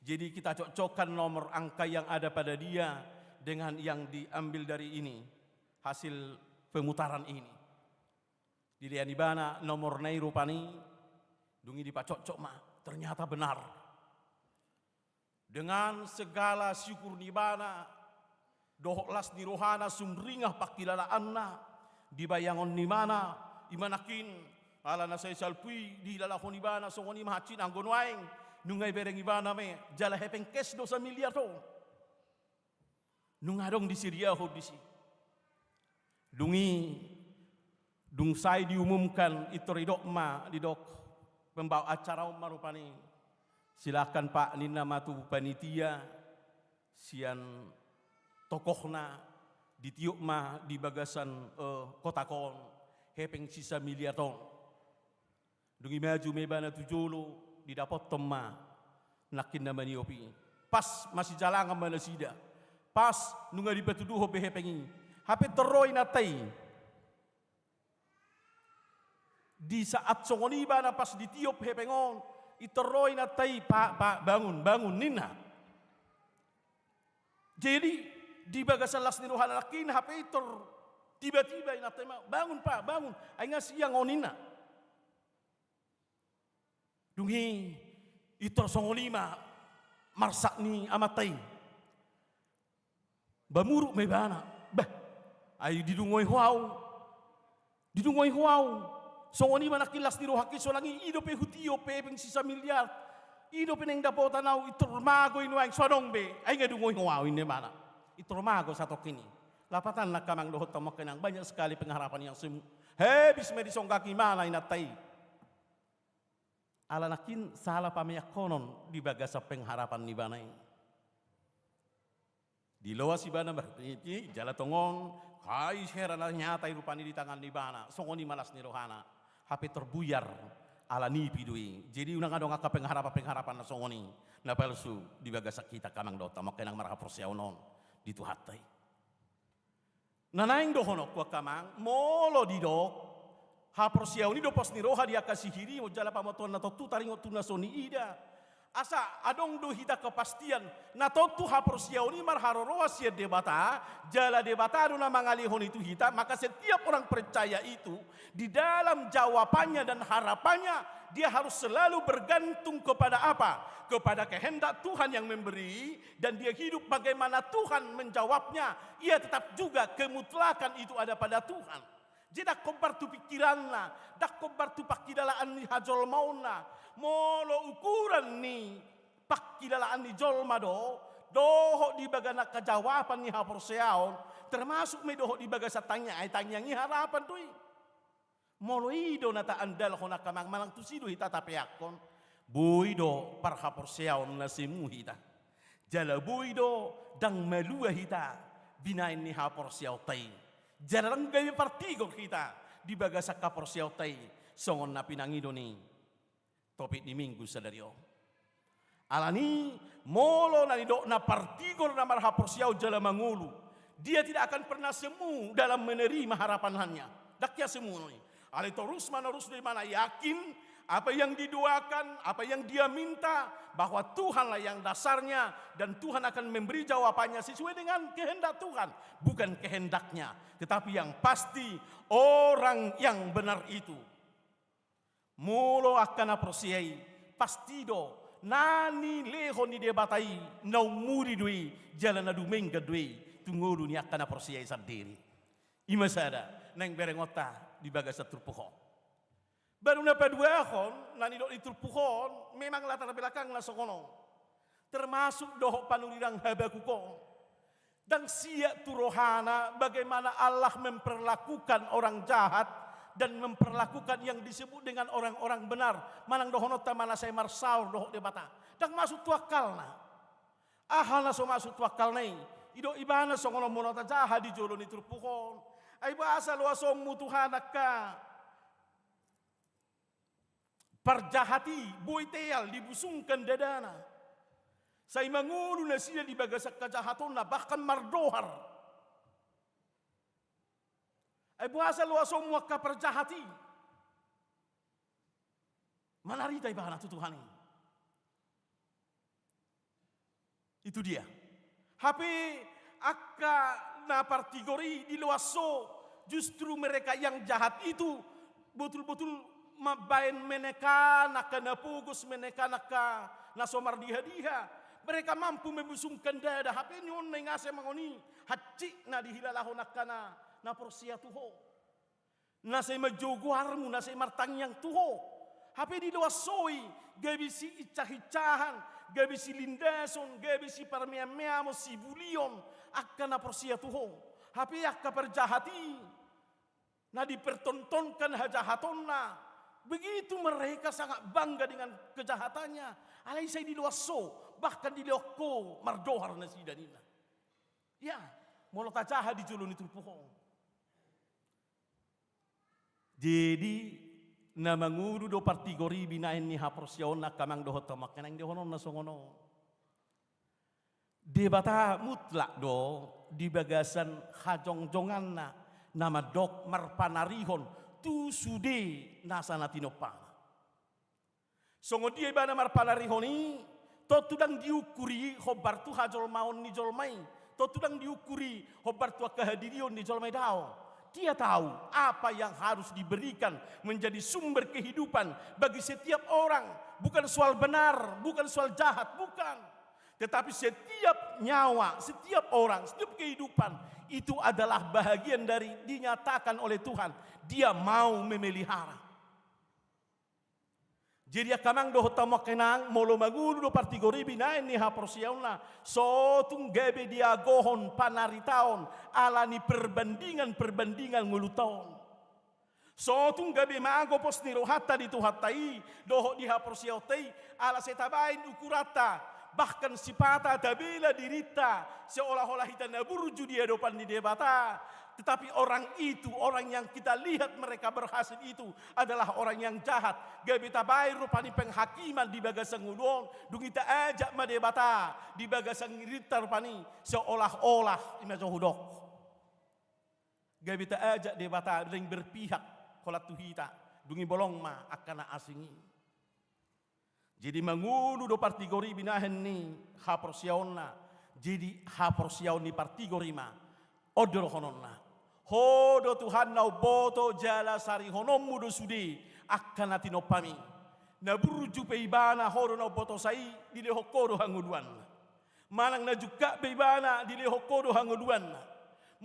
Jadi kita cocokkan nomor angka yang ada pada dia dengan yang diambil dari ini hasil pemutaran ini. Di lian ibana nomor nai rupani, dungi dipacocok mah ternyata benar. Dengan segala syukur nibana. Dohoklas ni rohana sumringah pakilalaan na dibayangon ni mana imanakin ala na say salpui di lalakon ibana songoni mahacin anggon waeng nungay bereng ibana me jala hepeng kes do sa miliar to nungadong di Syria ho di si dungi dung sai diumumkan itoridok ma di dok pembawa acara marupani silakan Pak Nina Matu panitia sian tokohna ditiup mah di bagasan kota kon hepeng sisa miliar ton dungi maju mebana tujolo didapat temma nakin nama niopi pas masih jalangan mana sida pas nunga di petuduh hobe hepengi hape teroi natai di saat songoni bana pas ditiup hepengon iteroi natai pak bangun nina jadi di bagasan las niruhan lakin hape itor tiba-tiba natai bangun pak bangun ay nga siang onina dungi itor songolima marsak ni amatai bamuruk may bana bah ay didungoy huaw songolima nakilas ni rohaki solangi ido pe hutio pe peng sisa miliar ido peneng dapo tanaw itor mago inuang swadong be ay nga dungoy huaw ini mana itor mago sa tokini lapatan nakamang dohot tamakenang banyak sekali pengharapan yang semu habis medisonggaki mana inatai ala nakin salah pamayak konon di bagasa pengharapan ni banay. Di loa si bana berarti jala tongon kai herana nyata rupani di tangan ni bana songoni malas ni rohana hape terbuyar ala ni pidui jadi unang adong aka pengharapan na songoni na palsu di bagasa kita kamang dota makenang marha persiaonon di tuhatai nanaing dohono kwa kamang molo di dok hapor siaw ni do pos ni roha dia kasih hiri mo jala pamatuan na totu taringo tuna soni ida asa adong do hita kepastian na totu hapor siaw ni marharo roha sia debata jala debata do na mangalihon itu hita maka setiap orang percaya itu di dalam jawabannya dan harapannya dia harus selalu bergantung kepada apa kepada kehendak Tuhan yang memberi dan dia hidup bagaimana Tuhan menjawabnya ia tetap juga kemutlakan itu ada pada Tuhan. Jadi dak kombar tu pikiranna, dak kombar tu pakidalaan ni hajol mauna, molo ukuran ni pakidalaan ni jolma doho di bagana kejawaban ni hapor seaon, termasuk me doho di bagasa tanya ni harapan tui. Molo ido nata andal hona kamang malang tu sido hita tapeakon, buido par hapor seaon na semu hita. Jala buido dang melua hita binain ni hapor seaw tai. Jarang gawe partigo kita di bagasa kapor siautai songon na pinangido ni topik di minggu sadario alani molo na nido na partigo na marhapor siau jala mangulu dia tidak akan pernah semu dalam menerima harapannya dakya semu ni ali terus menerus di mana yakin apa yang didoakan, apa yang dia minta, bahwa Tuhanlah yang dasarnya dan Tuhan akan memberi jawabannya sesuai dengan kehendak Tuhan, bukan kehendaknya. Tetapi yang pasti orang yang benar itu mulo akan apresiai pasti do nani leho ni debatai nau muri dui jalan adu mengga dui tunggu ni akan apresiai sendiri. Imasada neng berengota di bagasa turpuho. Baru napa dua akon, nani dok itu puhon, memang latar belakang na sokono. Termasuk doh panulirang Habakukon. Dan siap turohana bagaimana Allah memperlakukan orang jahat dan memperlakukan yang disebut dengan orang-orang benar. Manang dohono tamana saya marsaur doh debata. Dan masuk tuakalna. Ahana so masuk tuakalna. Ido ibana sokono monota jahat di jolo ni turpuhon. Ai bahasa luasom mutuhanaka. Parjahati boiteal dibusungkan dadana. Saya mangulu na siya di bagasak kajahaton na bahkan mardohar. Ay buhasa luasom waka parjahati. Manarita ibahan atu Tuhan ini. Itu dia. Hape akka na partigori di luaso justru mereka yang jahat itu betul-betul mabain meneka naka napugus meneka naka nasomar diha mereka mampu membusungkan dada hape nyon nengase mangoni haci na dihilalahu nakana na porsia tuho Nasay majoguarmu, nasay martangyang tuho. Hape di luwasoi, gabi si icah-icahan, gabi si lindason, gabi si parmiam-miamo, si bulion, akka na porsia tuho. Hape akka perjahati, na dipertontonkan hajahaton na. Begitu mereka sangat bangga dengan kejahatannya. Alay say di luwaso, bahkan di liokko, mardohar na si danina. Ya, molo tajaha di julun itu puho. Jadi na manguru do partigori binain ni haporsiyon na kamang dohot tamak kanang dehonon na songono. Debata mutlak do di bagasan hajong-jongan na nama dok marpanarihon tu sude nasana tinopana. Songo dia bana marpanarihoni to tudang diukuri hobar tu hajol maon ni jolmai, to tudang diukuri hobar tu kehadirion ni jolmai dao. Dia tahu apa yang harus diberikan menjadi sumber kehidupan bagi setiap orang. Bukan soal benar, bukan soal jahat, bukan. Tetapi setiap nyawa, setiap orang, setiap kehidupan itu adalah bahagian dari dinyatakan oleh Tuhan. Dia mau memelihara. Jadi kamang do hotamo kenang molo magulu do partigori binain ni haporsiauna so tunggebe dia gohon panaritaon alani perbandingan ngulutaon. So tunggebe maago pos ni rohata di tuhatai doho di haporsiautei ala setabain ukurata bahkan sipata tabela dirita seolah-olah hita naburju dia depan di debata. Tetapi orang itu, orang yang kita lihat mereka berhasil itu adalah orang yang jahat. Gabi tabai rupani penghakiman di bagasang ulon, dung kita ajak madebata di bagasang rita rupani seolah-olah imajo hudok. Gabi ta ajak debata ring berpihak kolat tuhita, dungi bolong ma akana asingi. Jadi mangulu do partigori binahen ni haporsiaonna. Jadi haporsiaon ni partigori ma odor hononna. Hodo Tuhan nau boto jala sari honommu do sudi akan atino pami. Na buruju peibana hodo nau boto sai di lehokodo hanguduan. Manang na juga peibana di lehokodo hanguduan.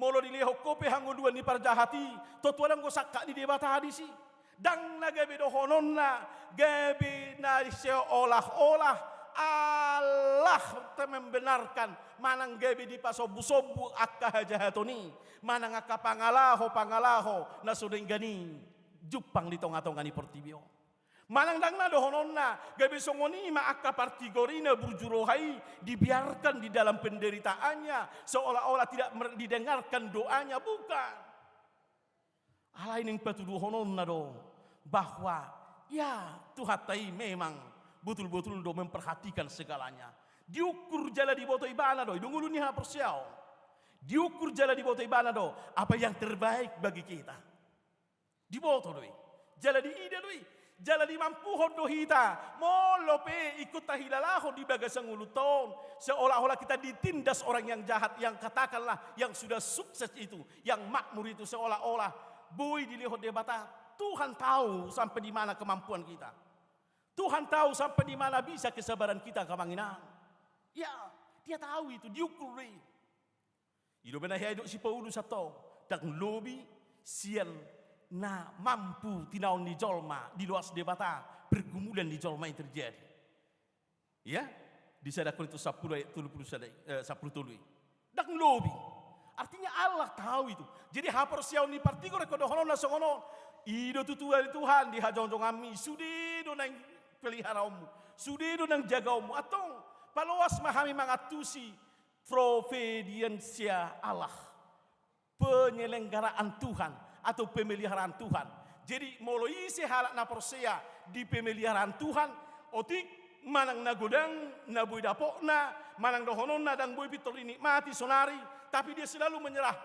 Molo di lehokope hanguduan ni parjahati to tualang go sakka di debata hadisi. Dang na gabe do hononna gabe na seolah-olah Allah membenarkan manang gabi di pasobu-sobu akka hajahatoni manang akka pangalaho na sudeng gani jupang di tonga-tonga ni portibio manang dang na dohononna gabi songoni ma akka partigorina burjurohai dibiarkan di dalam penderitaannya seolah-olah tidak didengarkan doanya bukan alai ning patuduhononna do bahwa ya Tuhatai memang betul-betul do memperhatikan segalanya. Diukur jala di boto ibana do, dungulu ni haporsiao. Diukur jala di boto ibana do, apa yang terbaik bagi kita. Di boto do, jala di ide do, jala di mampuhon do hita. Molo pe ikut tahilalaho di bagasang uluton. Seolah-olah kita ditindas orang yang jahat, yang katakanlah yang sudah sukses itu, yang makmur itu seolah-olah boy dilihat debata. Tuhan tahu sampai di mana kemampuan kita. Tuhan tahu sampai di mana bisa kesabaran kita kamanginang. Ya, dia tahu itu, diukur. Ido benah hidup si Paulus atau tak lobi sian na mampu tinaon di jolma di luas debata pergumulan di jolma yang terjadi. Ya, di sadakon itu 10 tului. Tak lobi. Artinya Allah tahu itu. Jadi haporsiaw ni partigo rekodohonon na songonon. Ido tutuan Tuhan di hajong-jong ami sudi do nang peliharamu, sudido nang jagamu, atong palawas mahami mangatusi proveniensia Allah, penyelenggaraan Tuhan atau pemeliharaan Tuhan. Jadi moloi sehalak na persea di pemeliharaan Tuhan, otik manang nagodang nabuy dapokna, manang dohonon na dang boy pitol nikmati sonari, tapi dia selalu menyerah.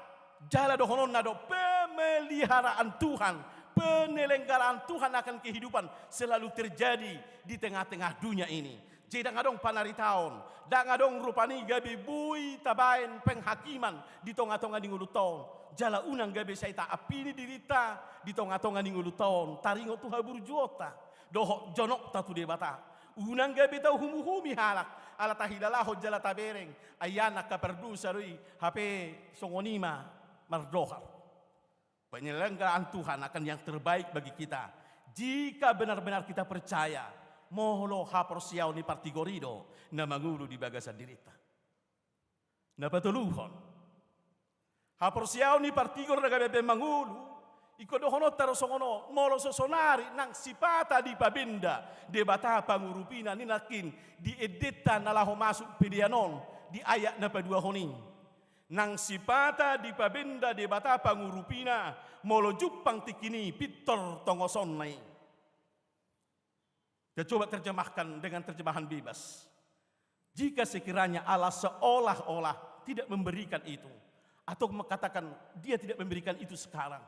Jala dohonon na do pemeliharaan Tuhan. Penyelenggaraan Tuhan akan kehidupan selalu terjadi di tengah-tengah dunia ini. Jadi ngadong panaritaon, ngadong rupani gabi bui tabain penghakiman di tonga-tonga di nguluton. Jala unang gabi saya tak apini dirita di tonga-tonga di nguluton. Taringo tuha burjuota, doho jonok tatu debata. Unang gabi tau humi-humi halak. Ala tahidalaho jala tabereng. Ayana kaperdu sarui hape songonima mardohar. penyelenggaraan Tuhan akan yang terbaik bagi kita. Jika benar-benar kita percaya, mohlo hapor siau ni partigorido na mangulu di bagasan dirita. Na patuluhon. Hapor siau ni partigor na gabe mangulu, ikodohono tarosongono molo sosonari nang sipata di pabenda de bata pangurupina ninakin di edita nalaho masuk pedianon di ayat na padua honing. Nang sipata di pabenda de bata pangurupina molo jupang tikini pitor tongoson nai. Kita coba terjemahkan dengan terjemahan bebas. Jika sekiranya Allah seolah-olah tidak memberikan itu, atau mengatakan dia tidak memberikan itu sekarang,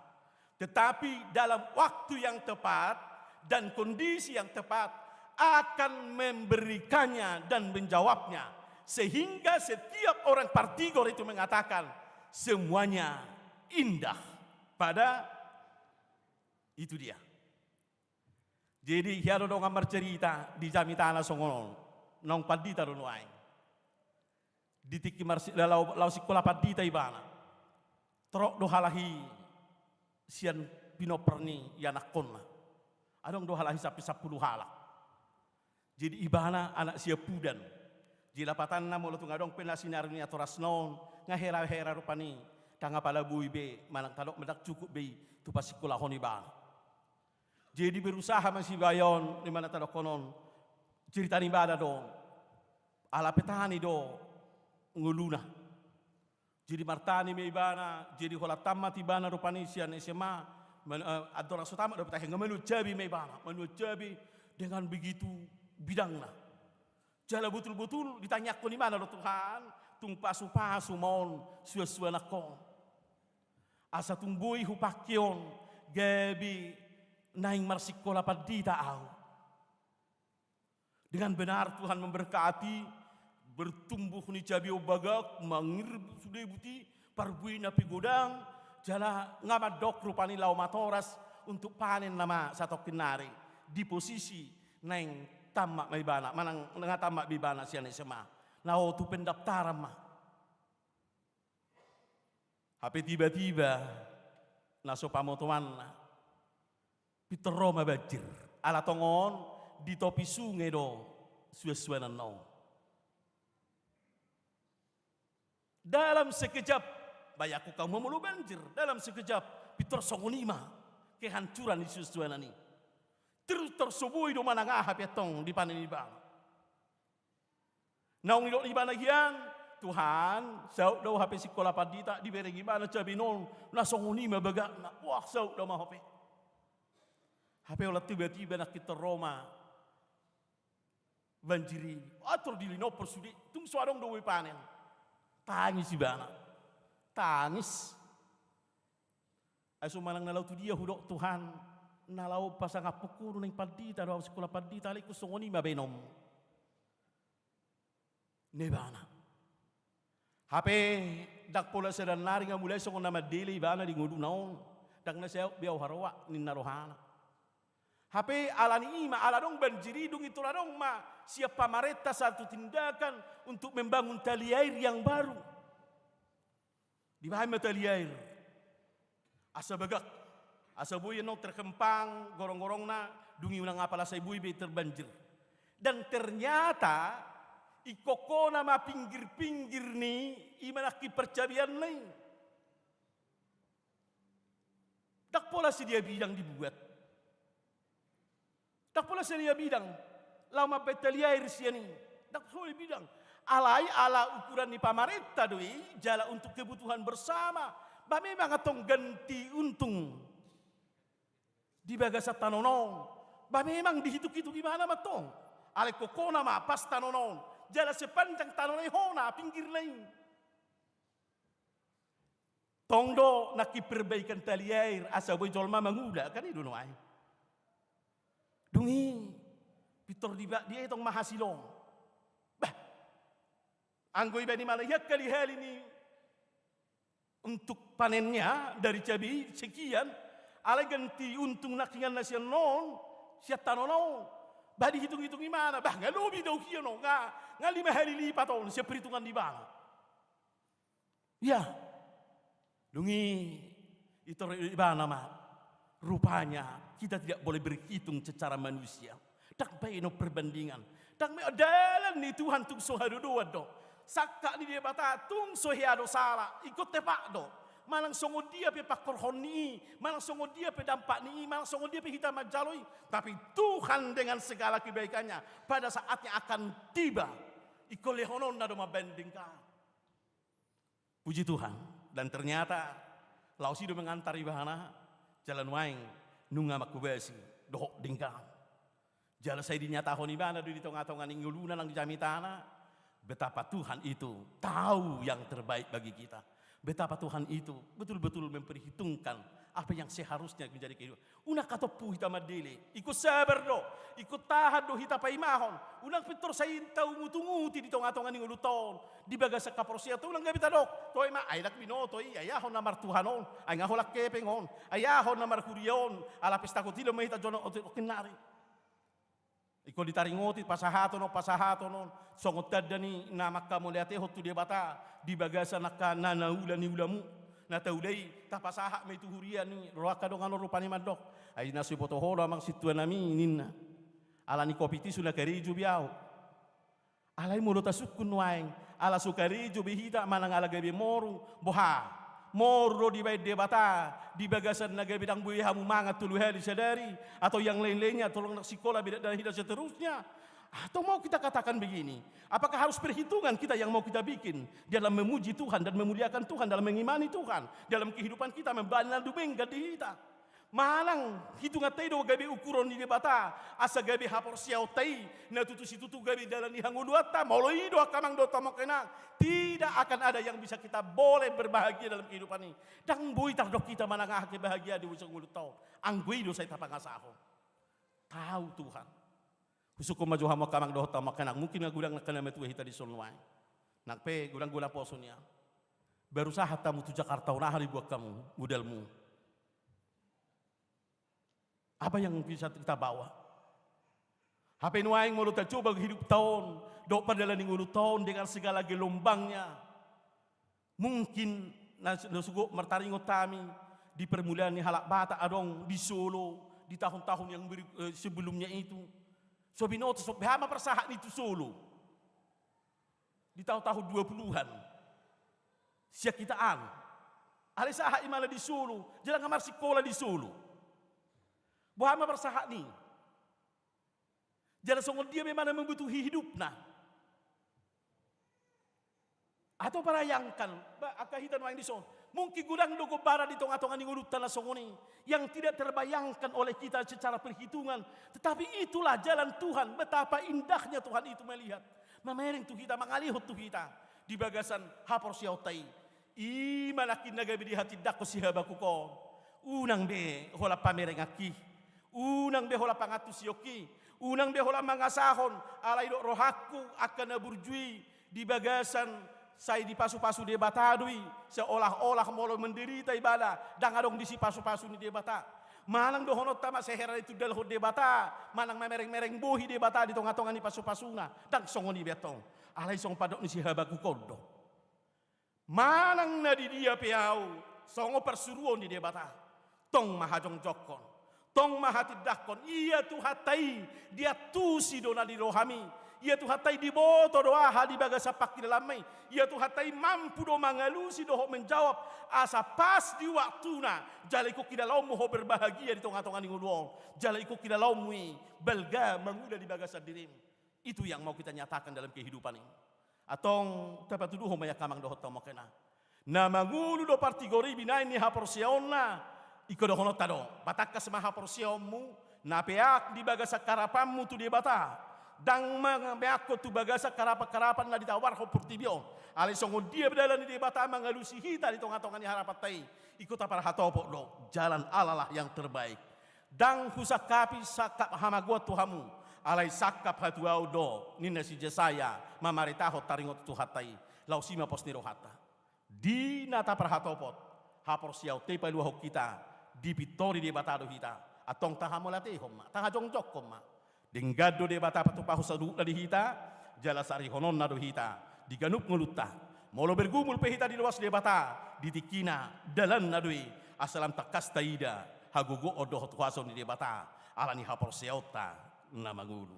tetapi dalam waktu yang tepat dan kondisi yang tepat akan memberikannya dan menjawabnya. Sehingga setiap orang partigor itu mengatakan semuanya indah pada itu dia. Jadi hiaro dong gambar cerita di jamitana songonon nong padita donuai. Di tiki marsi lau sikola padita ibana. Trok dohalahi sian pinoperni yanakonna. Adong dohalahi sapi 10 halak. Jadi ibana anak siapudan. Jilapatan na molo tungadong penasinar ni atorasnon ngahera-hera rupani tanga pala buibe manang talok medak cukup be tu pasikula honi bang. Jadi berusaha masih bayon di mana talok konon cerita ni bada do ala petani do nguluna. Jadi martani me ibana jadi hola tamma tibana rupani sian SMA adora sutama do petah ngamelu jabi me ibana menu jabi dengan begitu bidangna. Jala betul-betul ditanya ko ni mana lo Tuhan, tung pasu-pasu mon suwa-suwa nako. Asa tung bui hupakion gabi naing marsikola padita au. Dengan benar Tuhan memberkati bertumbuh ni cabi obagak mangir sudah buti parbui napi godang jala ngamadok rupani lau matoras untuk panen nama satu kenari di posisi naing tamak maibana manang ngatamak bibana sian SMA nao tu pendaftaran mah tapi tiba-tiba naso pamotoman Peter Roma bajir ala tongon di topi sungai do suwe-suwenan no dalam sekejap bayaku kau memulu banjir dalam sekejap Peter songonima kehancuran di suwe-suwenan ini terus tersubui do manang ahap yatong di panen ibang. Naung idok ibana gian Tuhan sauk do hape sikola padita diberi gimana cabinon na songuni mabaga na wah sauk do mahape. Hape olah tiba-tiba nak kita Roma banjiri atur di lino persudi tung suadong do panen. Tangis ibana. Tangis. Aso manang nalau tu dia hudok Tuhan nalau pasang apukuru ning padita do sekolah padita liku songoni mabenom nebana hape dak pola sedan nari nga mulai songon nama dili bana di ngudu naon dak na seu biau harwa nin narohana hape alani ima aladong banjiri dung itu ladong ma siap pamareta satu tindakan untuk membangun tali air yang baru di bahan tali air asa bagak asa buy no terkempang gorong-gorong na dungi unang apala sa buy be terbanjir dan ternyata ikoko nama pinggir-pinggir ni imanaki percabian ni tak pola si dia bidang dibuat tak pola si dia bidang lama betali air sia ni tak pola bidang alai ala ukuran ni pamarenta doi jala untuk kebutuhan bersama ba memang atong ganti untung di bagasa tanonon, ba memang dihitung-hitung gimana matong? Ale kokona ma pas tanonon, jala sepanjang tanonon hona pinggir lain. Tongdo nak perbaikan tali air asa boy jolma manguda kan itu no ay. Dungi pitor dia itong mahasilong. Bah, anggoy ba ni malayat kali hal ini untuk panennya dari cabai sekian. Alay ganti untung nakingan na siya noon, siya tanonon. Bah dihitung-hitung gimana? Bah ngalubi daw kiyo no, nga 5 hari lipat on, siya perhitungan di bang. Ya, dungi Itu ibana ma. Rupanya kita tidak boleh berhitung secara manusia. Tak baik no perbandingan. Tak baik adalah ni Tuhan tung sohadodo do. Sakka ni dia bata tung sohiado salah. Ikut tepak do. Malang songo dia pe pakorhon ni, malang songo dia pe dampak ni, malang songo dia pe hitam majaloi. Tapi Tuhan dengan segala kebaikannya pada saatnya akan tiba. Iko lehonon na do mabandingkan. Puji Tuhan. Dan ternyata lausido mengantar ibahana jalan waing nunga makubasi dohok dingkang. Jalan saya dinyatahon ibana di tengah-tengah ningguluna nang jamitana. Betapa Tuhan itu tahu yang terbaik bagi kita. Betapa Tuhan itu betul-betul memperhitungkan apa yang seharusnya menjadi kehidupan. Una katopu hita madili, ikut sabar do, ikut tahan do hita paimahon. Unang pitor sayin tau ngutunguti di tengah-tengah ning uluton, di bagasa kaporsia tu ulang gabita dok. Toy ma ay lakbino toy ayahon namar Tuhanon, ay nga holak kepengon, ayahon namar kurion, ala pesta ko tilo mahita jono okinari. Iko ditaringoti pasahato non songot tadani namak kamu liate hotu dia bata di bagasa nakka nanaula ni ulamu nataulai tapasaha me tuhurian ni roaka dongan rupani madok ai nasu potohora mang situa nami ninna ala ni kopiti suna kariju biau alai mulut tasukun waeng ala sukariju bihita manang ala gabe moru boha moro di bayi debata di bagasan naga bidang buih hamu mangat tulu heli sadari atau yang lain-lainnya tolong nak sekolah bidak dan hidup seterusnya atau mau kita katakan begini apakah harus perhitungan kita yang mau kita bikin dalam memuji Tuhan dan memuliakan Tuhan dalam mengimani Tuhan dalam kehidupan kita membantu bengga di kita malang hitungan tei do gabi ukuran di debata asa gabi hapor siau tei na tutu gabi dalam dihanguluata moloi do kamang do tomok kena tidak akan ada yang bisa kita boleh berbahagia dalam kehidupan ini dang bui tardok kita manangah ke bahagia di usung mulut tau anggui do saya tapangasaho tahu Tuhan usuko maju hamo kamang do tomok kena mungkin ngagudang nakana metu hita di sonwai nakpe gudang gula posonya berusaha tamu tu Jakarta una hari buat kamu modalmu. Apa yang bisa kita bawa? HP nuaing mau kita coba hidup tahun, dok pada laning tahun dengan segala gelombangnya. Mungkin nasugo mertaringo tami di permulaan ni halak bata adong di Solo di tahun-tahun yang sebelumnya itu. So binoto so behama persahat itu Solo. Di tahun-tahun 20-an. Siak kitaan. Ali saha imala di Solo, jalan kamar sekolah di Solo. Bahama bersahat ni. Jangan songol dia memang membutuhi hidup nah. Atau bayangkan, akahitan wain di son. Mungkin gudang dogo bara di tengah-tengah ni ngulut tanah songoni yang tidak terbayangkan oleh kita secara perhitungan. Tetapi itulah jalan Tuhan. Betapa indahnya Tuhan itu melihat. Memering tu kita, mengalihut tu kita di bagasan hapor siautai. Imanakin nagabi di hati dako sihabaku ko. Unang be hola pamereng aki. Unang behola pangatus yoki, unang behola mangasahon, alai dok rohaku akan naburjui di bagasan saya di pasu-pasu dia batadui seolah-olah molo menderita ibadah dan adong di si pasu-pasu ni dia bata. Malang dohonot tama sehera itu dalho dia bata, malang memereng-mereng bohi dia bata di tengah-tengah ni pasu-pasuna dan songoni betong. Alai song padok ni si habaku kodo. Malang nadi dia piau, songo persuruan di dia bata. Tong mahajong jokon. Tong mahati dakon, iya tu hatai dia tusi dona di rohami, iya tu hatai di boto doa di bagasa pakil lamai, iya tu hatai mampu do mangalusi doho menjawab asa pas di waktuna, jalaiku kita laumu ho berbahagia di tengah-tengah ninguluong, jalaiku kita laumu belga menguda di bagasa dirim, itu yang mau kita nyatakan dalam kehidupan ini. Atong tepat tuduh maya kamang doho tomokena, na mangulu do partigori binain ni haporsiaonna. Iko dohonot tado, batak kasemaha porsiommu, napeak di bagasa karapammu tu dia bata, dang mangabeak ko tu bagasa karapan na ditawar ho purtibio, alai songo dia berdalan di bata mangalusi hita di tengah-tengah ni harapatai, iko tapar hatopo do, jalan alalah yang terbaik, dang husakapi sakap hamagua tuhamu, alai sakap hatuau do, nina si Jesaya, mamaritaho taringot tu hatai, lausima posniro hata, di nata perhatopot, hapor siau te paluah kita. Di pitori di batado hita atong tahamolate homma tahajong komma denggado de bata patu pahu sadu di hita jalasari honon nado hita diganup ngulutta molo bergumul pe hita di luas de bata ditikina dalan nadui asalam takas taida hagugo odoh tuaso ni debata alani haporsiauta na mangulu.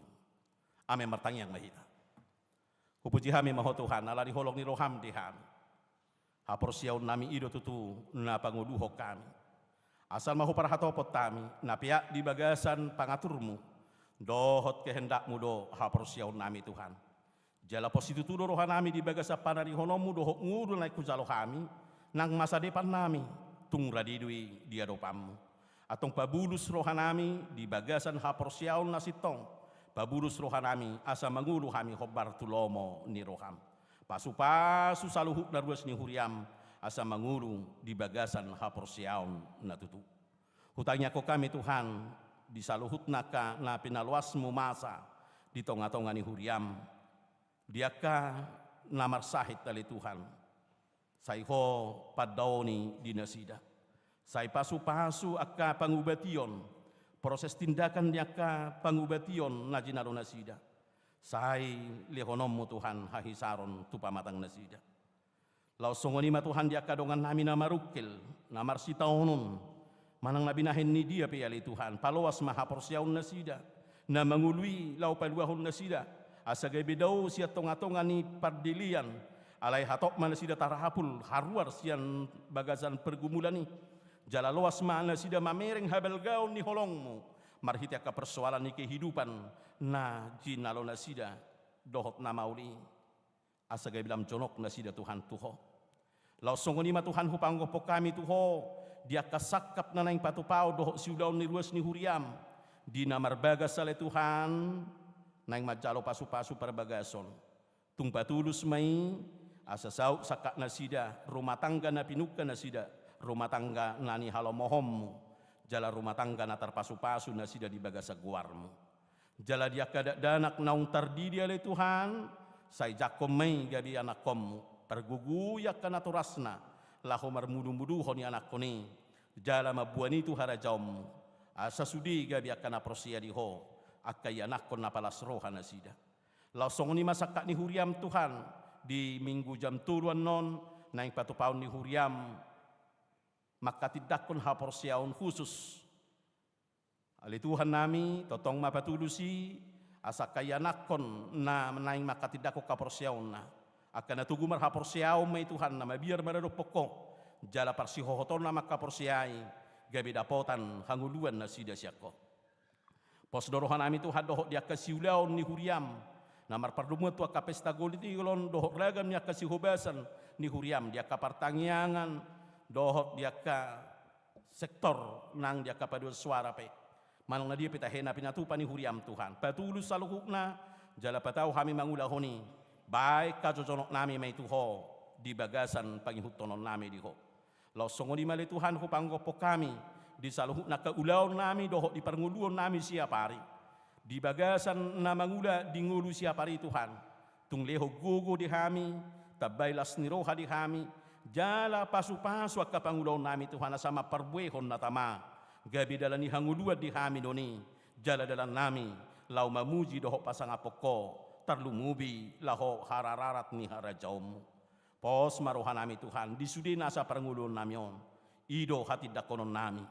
Ame martang yang mahita. Hupuji hami maho Tuhan alani holong ni roham di hami. Haporsiau nami ido tutu na panguluho kami. Asal mahu parhatopot tami na pihak di bagasan pangaturmu. Dohot kehendakmu do haporsiau nami Tuhan. Jala positu do rohan nami di bagasa panari honomu dohok ngudu naik kujalo kami. Nang masa depan nami tung radidui dia dopamu. Atong pabulus rohanami di bagasan haporsiaun nasitong. Pabulus rohanami asa mangulu kami hobar tulomo ni roham. Pasu-pasu saluhuk naruas ni huriam asa mangulu di bagasan haporsiaun natutu. Hutangnya ko kami Tuhan di saluhut naka na pinaluasmu masa di tonga-tonga ni huriam. Diaka namar sahid tali Tuhan. Saiho padawni di nasida. Sai pasu-pasu akka pangubation. Proses tindakan diaka pangubation na jinaro nasida. Sai lehonommu Tuhan hahisaron tupamatang nasida. Lau songonima Tuhan diaka dongan nami namarukil. Namar sitaunun. Manang nabinahin ni dia piyali Tuhan. Palawas mahaporsiaun nasida. Na mangului lau paluahun nasida. Asa gaibidau siya tonga-tonga ni pardilian. Alai hatok mana sida tarahapul haruar sian bagasan pergumulan ni. Jala loas mana sida mamereng habel gaun ni holongmu. Marhiti ka persoalan ni kehidupan na jinalo na sida dohot na mauli. Asa gaibilam jonok na sida Tuhan tuho. Lau songonima Tuhan hupanggopo kami tuho. Dia kasakap na naing patupao dohot siudaw ni ruas ni huriam. Di namar bagas sale Tuhan. Naing majalo pasu-pasu perbagason. Tung patulus mai. Asa sauk sakak nasida, rumah tangga na pinuka nasida, rumah tangga nani halomohommu, jala rumah tangga na terpasu-pasu nasida di bagasa guarmu. Jala dia kadak danak naung tardidi oleh Tuhan, say jakom mai gabi anak kommu, perguguyak kana turasna, lahu marmudu-mudu honi anak koni, jala mabuani tu harajommu, asa sudi gabi akana prosia diho, akai anak kon napalas roha nasida. Langsung ni masakak ni huriam Tuhan, di minggu jam turuan non naing patupaun ni huriam maka tidak kun haporsiaun khusus ali Tuhan nami totong mapatulusi asa kaya nakon na naing maka tidak ko kaporsiaun na akan natugumar haporsiaun may Tuhan na mabiar marado pokok jala parsihohoton na makaporsiai gabi dapotan hanguluan na sida siako pos dorohan nami Tuhan dohok dia kasiulaun ni huriam namar pardumut wa kapesta goliti golon dohok ragam nya kasih hubasan ni huriam dia ka pertangyangan dohok dia ka sektor nang dia ka padu suara pe manong na dia pita hena pinatupa ni huriam Tuhan patulus saluhukna jala patau kami mangulahoni baik ka jojonok nami mai tuho di bagasan pangihutonon nami diho law songoni mali Tuhan hu panggopo kami di saluhukna ka ulaon nami dohok di parnguluon nami siapari di bagasan na mangula di ngulu siapari Tuhan. Tung leho gogo di kami, tabailas ni roha di kami, jala pasu-pasu akka pangulaw nami Tuhan sama parbuehon na tama. Gabi dalan ni hanguluad di kami doni, jala dalan nami, lau mamuji doho pasangapoko, tarlumubi laho harararat ni harajom. Pos maroha nami Tuhan, disudi nasa parngulon nami on, ido hati dakonon nami,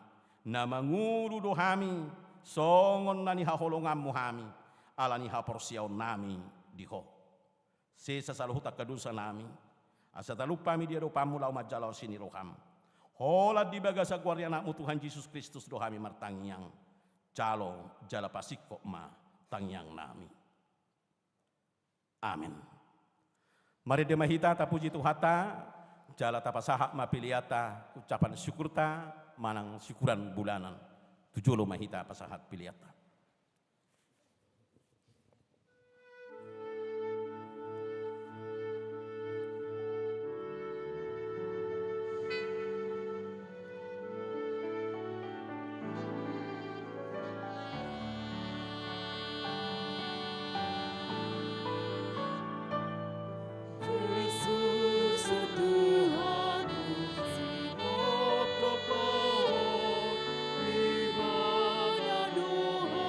na mangulu do kami, songon na ni haholongan mo hami, ala ni haporsiaw nami diho. Sesa saluhut akadusa nami, asa talupami dia dopamu lau majalaw siniroham. Holad di bagasa guarya nakmu Tuhan Yesus Kristus dohami martangyang, calo jala pasikok ma tangyang nami. Amin. Mari demahita tapuji Tuhata, jala tapasahak mapiliata, ucapan syukurta, manang syukuran bulanan. Tujulo mahita pasahat piliata. Yesus Tuhan sinop kapal, di mana doa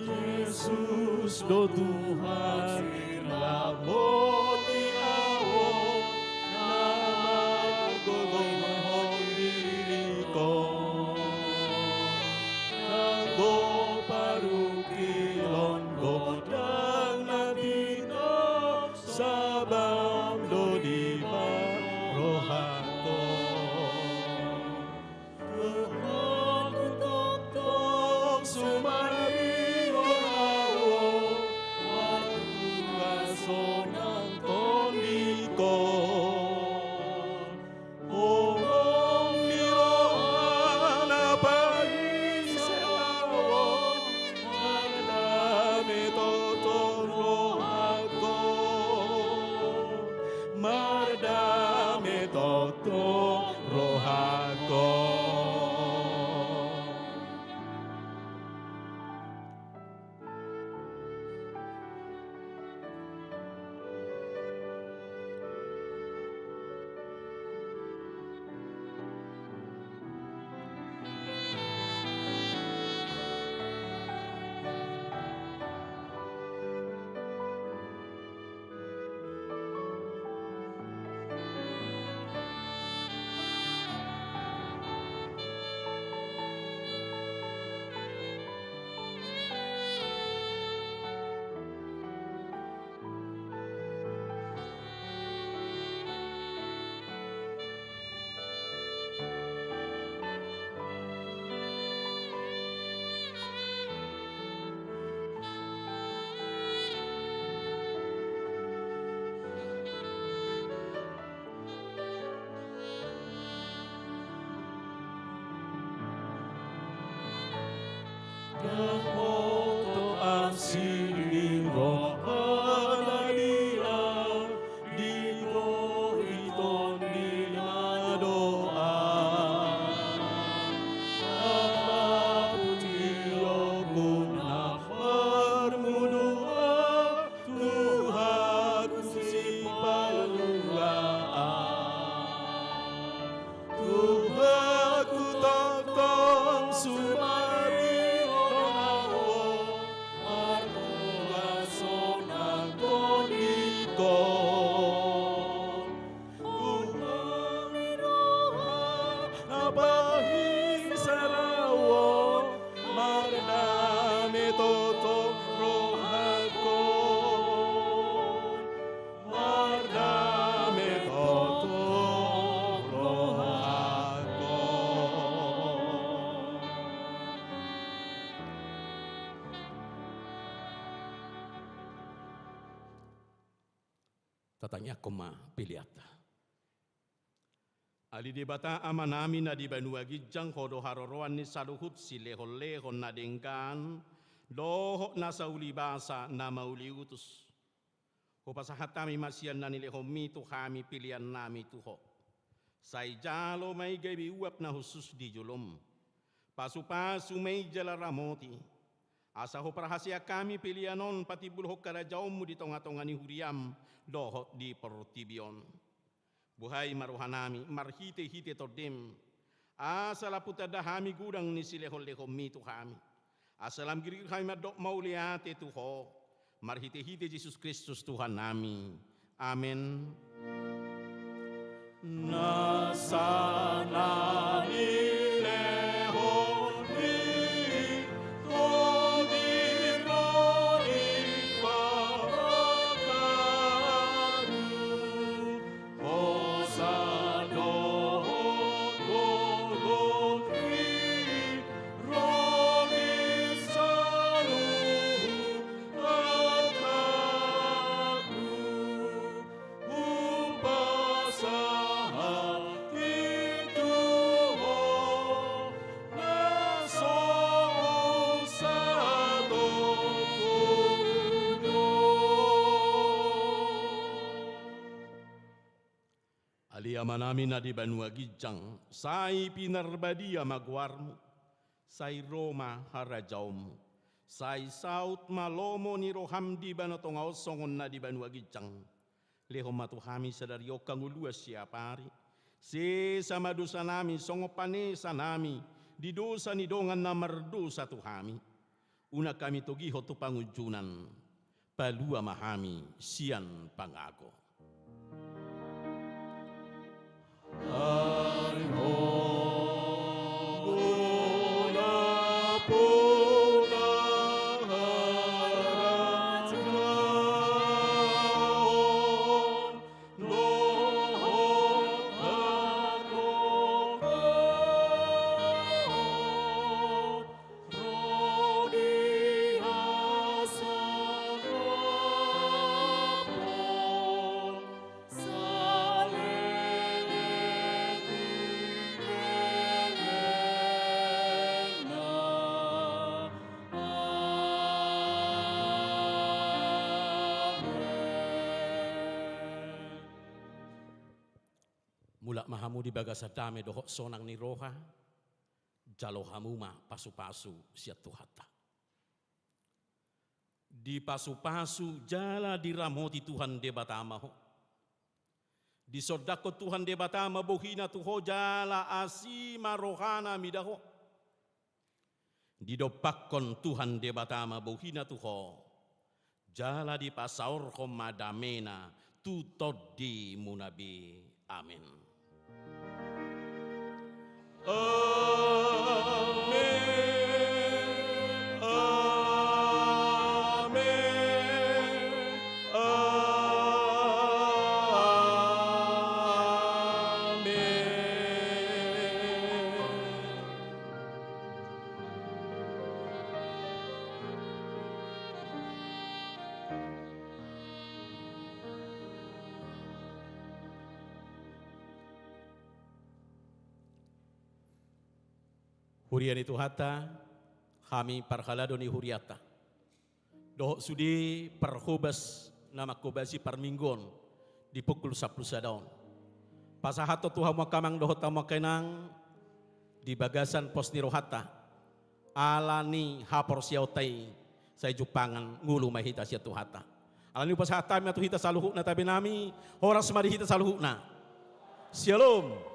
Yesus do Tuhan ramoti awo nama gogong diriko nanggo parukilon godang nadino sabam do di rohato Tuhan tok sumari orawo waktu asonang tondiko omong nirohana pagi selawon mardame toton rohago mardame toton rohago. Moto asili rohana dia diko iton dina doa apa putio guna permudua Tuhan si paluaan Tuhan ku tonton sumari Tatanya koma piliata. Ali debata amanami na di banua gijang kodo haroroan ni saluhut si lehon-lehon na dengkan doho na sauli basa na mauli utus. Hupasahatami masian na nilehomi tuhami pilihan nami tuho. Say jalo may gabi uap na husus di julom. Pasu-pasu may jalaramoti. Asa ho perhasia kami pilihanon pati bulhok karajaumu di tonga-tonga ni huriam dohot di pertibion. Buhay maruhanami marhite-hite tordem. Asa laputa dahami gudang ni silehol-lehom mi tuhami. Asalam giri kami madok mauliate tuho. Marhite-hite Yesus Kristus Tuhan nami. Amin. Nasanani lehon mi todironi pakaru osado golokri roni salu ataku Aliamanami na di banua gijang, say pinarbadia magwarmo, say Roma harajaumu, say saut malomo ni roham di banotong songon na di banua gijang, leho matuhami sadario kanguluas siapari, se sama dosa nami songo panesa nami, di dosa ni dongan na merdosa tuhami, Una kami togi hotu pangujunan, palua mahami sian pangago. Mula mahamu di bagasa dame dohok sonang ni roha, jalo hamuma pasu-pasu sia tuhata. Di pasu-pasu jala diramoti Tuhan debatama ho. Di sodako Tuhan debatama bohina tuho jala asima rohana midaho. Di dopakon Tuhan debatama bohina tuho jala di pasaur madamena tutod di munabi. Amin. Amen. Amen. Hurian itu hata, kami parhaladoni huriata. Doh sudi perhubas nama kubasi perminggon di pukul 10 sadaun. Pasahato Tuhan makamang doh tamakenang di bagasan pos nirohata. Alani hapor siautai saya jupangan ngulu mahita sia tuhata. Alani pasahata mi atu hita saluhuna tabi nami horas mari hita saluhuna. Shalom.